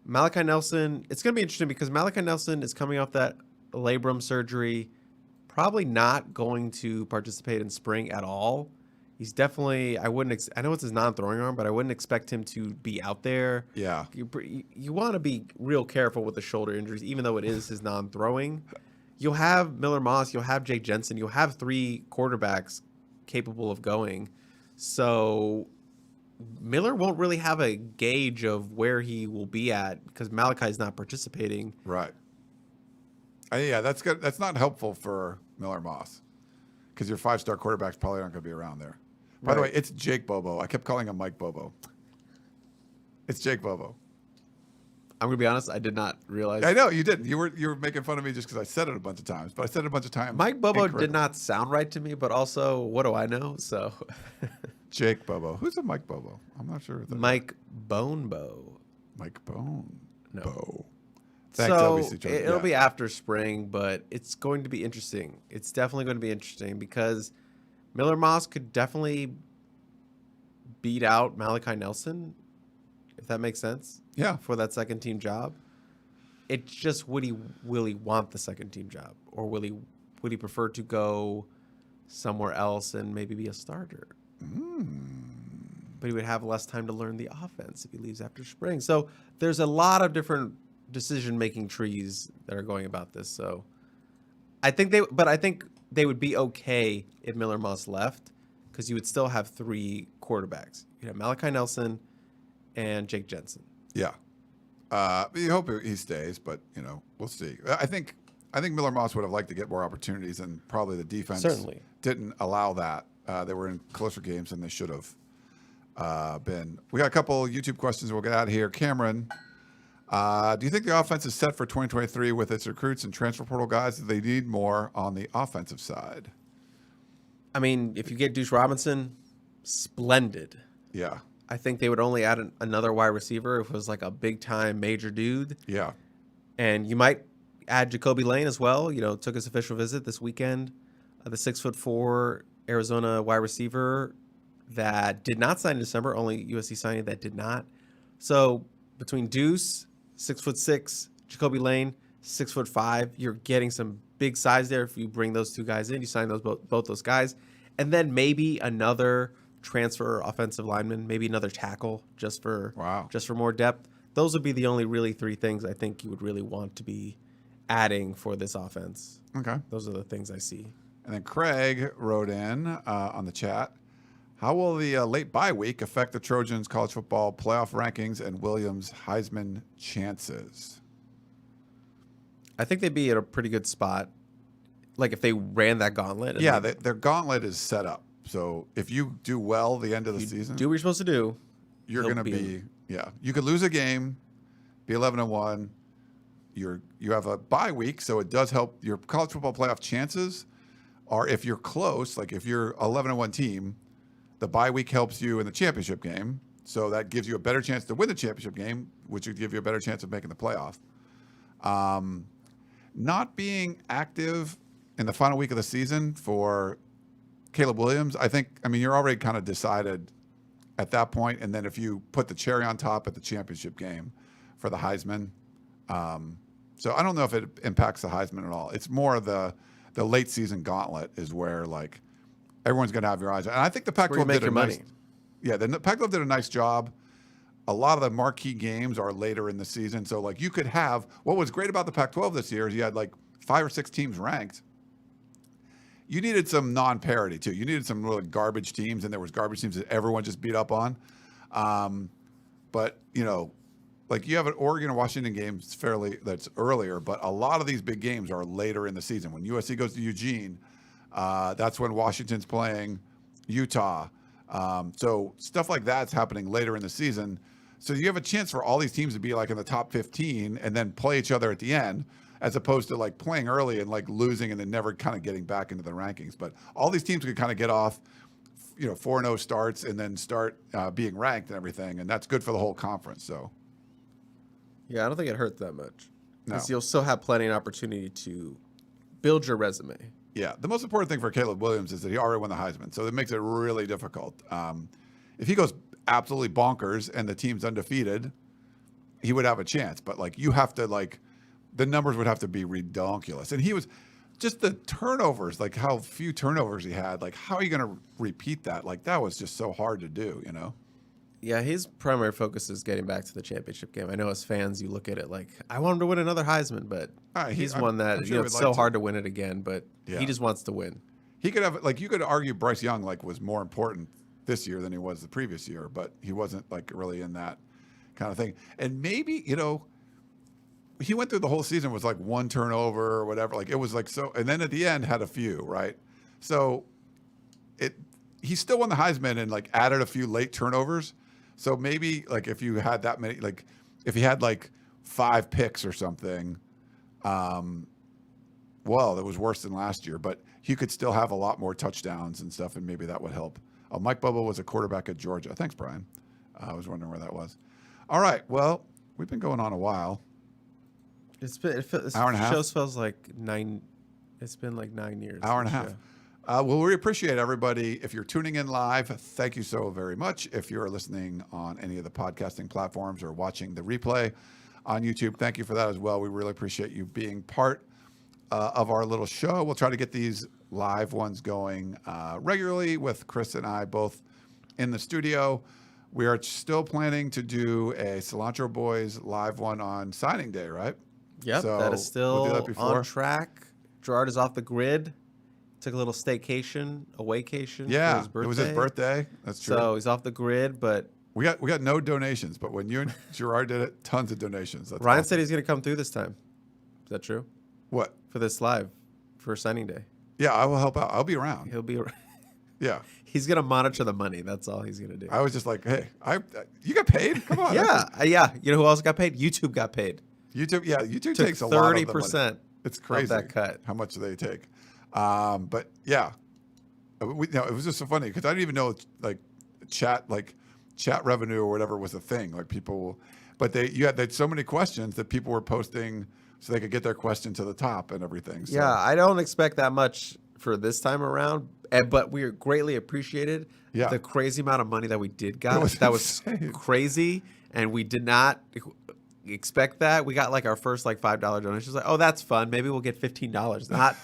Malachi Nelson, it's going to be interesting because Malachi Nelson is coming off that labrum surgery, probably not going to participate in spring at all. He's definitely, I know it's his non-throwing arm, but I wouldn't expect him to be out there. Yeah. You want to be real careful with the shoulder injuries, even though it is his non-throwing. You'll have Miller Moss, you'll have Jake Jensen, you'll have three quarterbacks capable of going. So Miller won't really have a gauge of where he will be at because Malachi's not participating. Right. Yeah, that's good. That's not helpful for Miller Moss because your five-star quarterback's probably not going to be around there. By the way, it's Jake Bobo. I kept calling him Mike Bobo. It's Jake Bobo. I'm gonna be honest. I did not realize. I know you didn't. You were making fun of me just because I said it a bunch of times. But I said it a bunch of times. Mike Bobo did not sound right to me. But also, what do I know? So, Jake Bobo. Who's a Mike Bobo? I'm not sure. Mike Bonebo. Mike Bone. No. Bo. Thanks, LBC. It'll be after spring, but it's going to be interesting. It's definitely going to be interesting because Miller Moss could definitely beat out Malachi Nelson, if that makes sense. Yeah. For that second team job. It's just will he want the second team job, or would he prefer to go somewhere else and maybe be a starter? But he would have less time to learn the offense if he leaves after spring. So there's a lot of different decision-making trees that are going about this. So I think they would be okay if Miller Moss left because you would still have three quarterbacks. You have Malachi Nelson and Jake Jensen. Yeah. You hope he stays, but we'll see. I think Miller Moss would have liked to get more opportunities, and probably the defense certainly didn't allow that. They were in closer games than they should have been. We got a couple YouTube questions. We'll get out of here. Cameron, do you think the offense is set for 2023 with its recruits and transfer portal guys? Do they need more on the offensive side? I mean, if you get Duce Robinson, splendid. Yeah. I think they would only add another wide receiver if it was like a big-time major dude. Yeah. And you might add Jacoby Lane as well. Took his official visit this weekend. The 6'4" Arizona wide receiver that did not sign in December. Only USC signing that did not. So between Duce, 6'6", Jacoby Lane, 6'5", you're getting some big size there. If you bring those two guys in, you sign those both those guys, and then maybe another transfer offensive lineman, maybe another tackle just for more depth. Those would be the only really three things I think you would really want to be adding for this offense. Okay. Those are the things I see. And then Craig wrote in on the chat, how will the late bye week affect the Trojans' college football playoff rankings and Williams' Heisman chances? I think they'd be at a pretty good spot, like if they ran that gauntlet. Yeah, their gauntlet is set up. So if you do well the end of the season, do what you're supposed to do, you're going to be you could lose a game, be 11-1. You have a bye week, so it does help your college football playoff chances. Or if you're close, like if you're 11-1 team, the bye week helps you in the championship game. So that gives you a better chance to win the championship game, which would give you a better chance of making the playoff. Not being active in the final week of the season for Caleb Williams, you're already kind of decided at that point. And then if you put the cherry on top at the championship game for the Heisman, so I don't know if it impacts the Heisman at all. It's more the late season gauntlet is where like everyone's going to have your eyes on. And I think the Pac-12 did a nice, the Pac-12 did a nice job. A lot of the marquee games are later in the season. So like you could have, what was great about the Pac-12 this year is you had like 5 or 6 teams ranked. You needed some non-parity too. You needed some really garbage teams, and there was garbage teams that everyone just beat up on. But like you have an Oregon and Washington game that's earlier, but a lot of these big games are later in the season. When USC goes to Eugene, that's when Washington's playing Utah. So stuff like that's happening later in the season. So you have a chance for all these teams to be like in the top 15 and then play each other at the end, as opposed to like playing early and like losing and then never kind of getting back into the rankings. But all these teams could kind of get off, 4-0 starts and then start being ranked and everything. And that's good for the whole conference. So. Yeah, I don't think it hurt that much. No. Because you'll still have plenty of opportunity to build your resume. Yeah, the most important thing for Caleb Williams is that he already won the Heisman, so it makes it really difficult. If he goes absolutely bonkers and the team's undefeated, he would have a chance. But like you have to the numbers would have to be redonkulous. And he was just the turnovers, like how few turnovers he had. Like how are you going to repeat that? Like that was just so hard to do, Yeah, his primary focus is getting back to the championship game. I know as fans, you look at it like, I want him to win another Heisman, but he's one that, it's so hard to win it again, but he just wants to win. He could have, you could argue Bryce Young, was more important this year than he was the previous year, but he wasn't, really in that kind of thing. And maybe, he went through the whole season with, 1 turnover or whatever. It was, so, and then at the end had a few, right? So he still won the Heisman and, added a few late turnovers. So maybe if you had that many, if he had 5 picks or something, well, that was worse than last year, but he could still have a lot more touchdowns and stuff, and maybe that would help. Mike Bubba was a quarterback at Georgia. Thanks, Brian. I was wondering where that was. All right. Well, we've been going on a while. Hour and a half. Show feels like 9. It's been 9 years. Hour and a half. Well, we appreciate everybody. If you're tuning in live, thank you so very much. If you're listening on any of the podcasting platforms or watching the replay on YouTube, thank you for that as well. We really appreciate you being part of our little show. We'll try to get these live ones going regularly with Chris and I both in the studio. We are still planning to do a Cilantro Boys live one on signing day, right? Yep, so that is still we'll do that on track. Gerard is off the grid. Took a little staycation, a waycation for his birthday. It was his birthday. That's true. So he's off the grid, but we got no donations. But when you and Gerard did it, tons of donations. That's Ryan awesome. said he's going to come through this time. Is that true? What? For this live, for signing day. Yeah, I will help out. I'll be around. He'll be around. Yeah. He's going to monitor the money. That's all he's going to do. I was just like, hey, you got paid? Come on. Yeah. You know who else got paid? YouTube got paid. YouTube takes a lot of the money. 30%. It's crazy of that cut. how much they take. But yeah, it was just so funny because I didn't even know chat revenue or whatever was a thing. Like people, but they had so many questions that people were posting so they could get their question to the top and everything. So. Yeah, I don't expect that much for this time around, but we greatly appreciated the crazy amount of money that we did got. That was crazy, and we did not expect that. We got like our first like $5 donation. Like, oh, that's fun. Maybe we'll get $15, not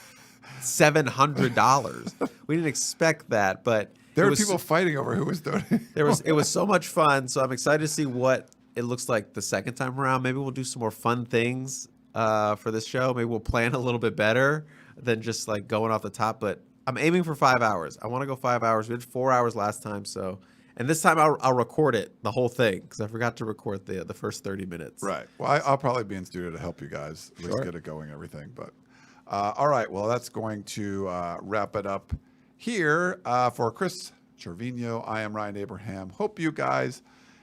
$700. We didn't expect that, but there were people fighting over who was donating. It was so much fun. So I'm excited to see what it looks like the second time around. Maybe we'll do some more fun things for this show. Maybe we'll plan a little bit better than just like going off the top. But I'm aiming for 5 hours. I want to go 5 hours. We did 4 hours last time, and this time I'll record it, the whole thing, because I forgot to record the first 30 minutes. Right. Well, I'll probably be in studio to help you guys at least get it going and everything. But all right. Well, that's going to wrap it up here for Chris Trevino. I am Ryan Abraham. Hope you guys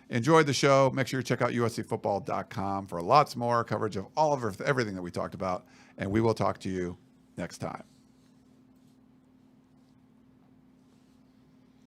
enjoyed the show. Make sure you check out uscfootball.com for lots more coverage of all of everything that we talked about. And we will talk to you next time.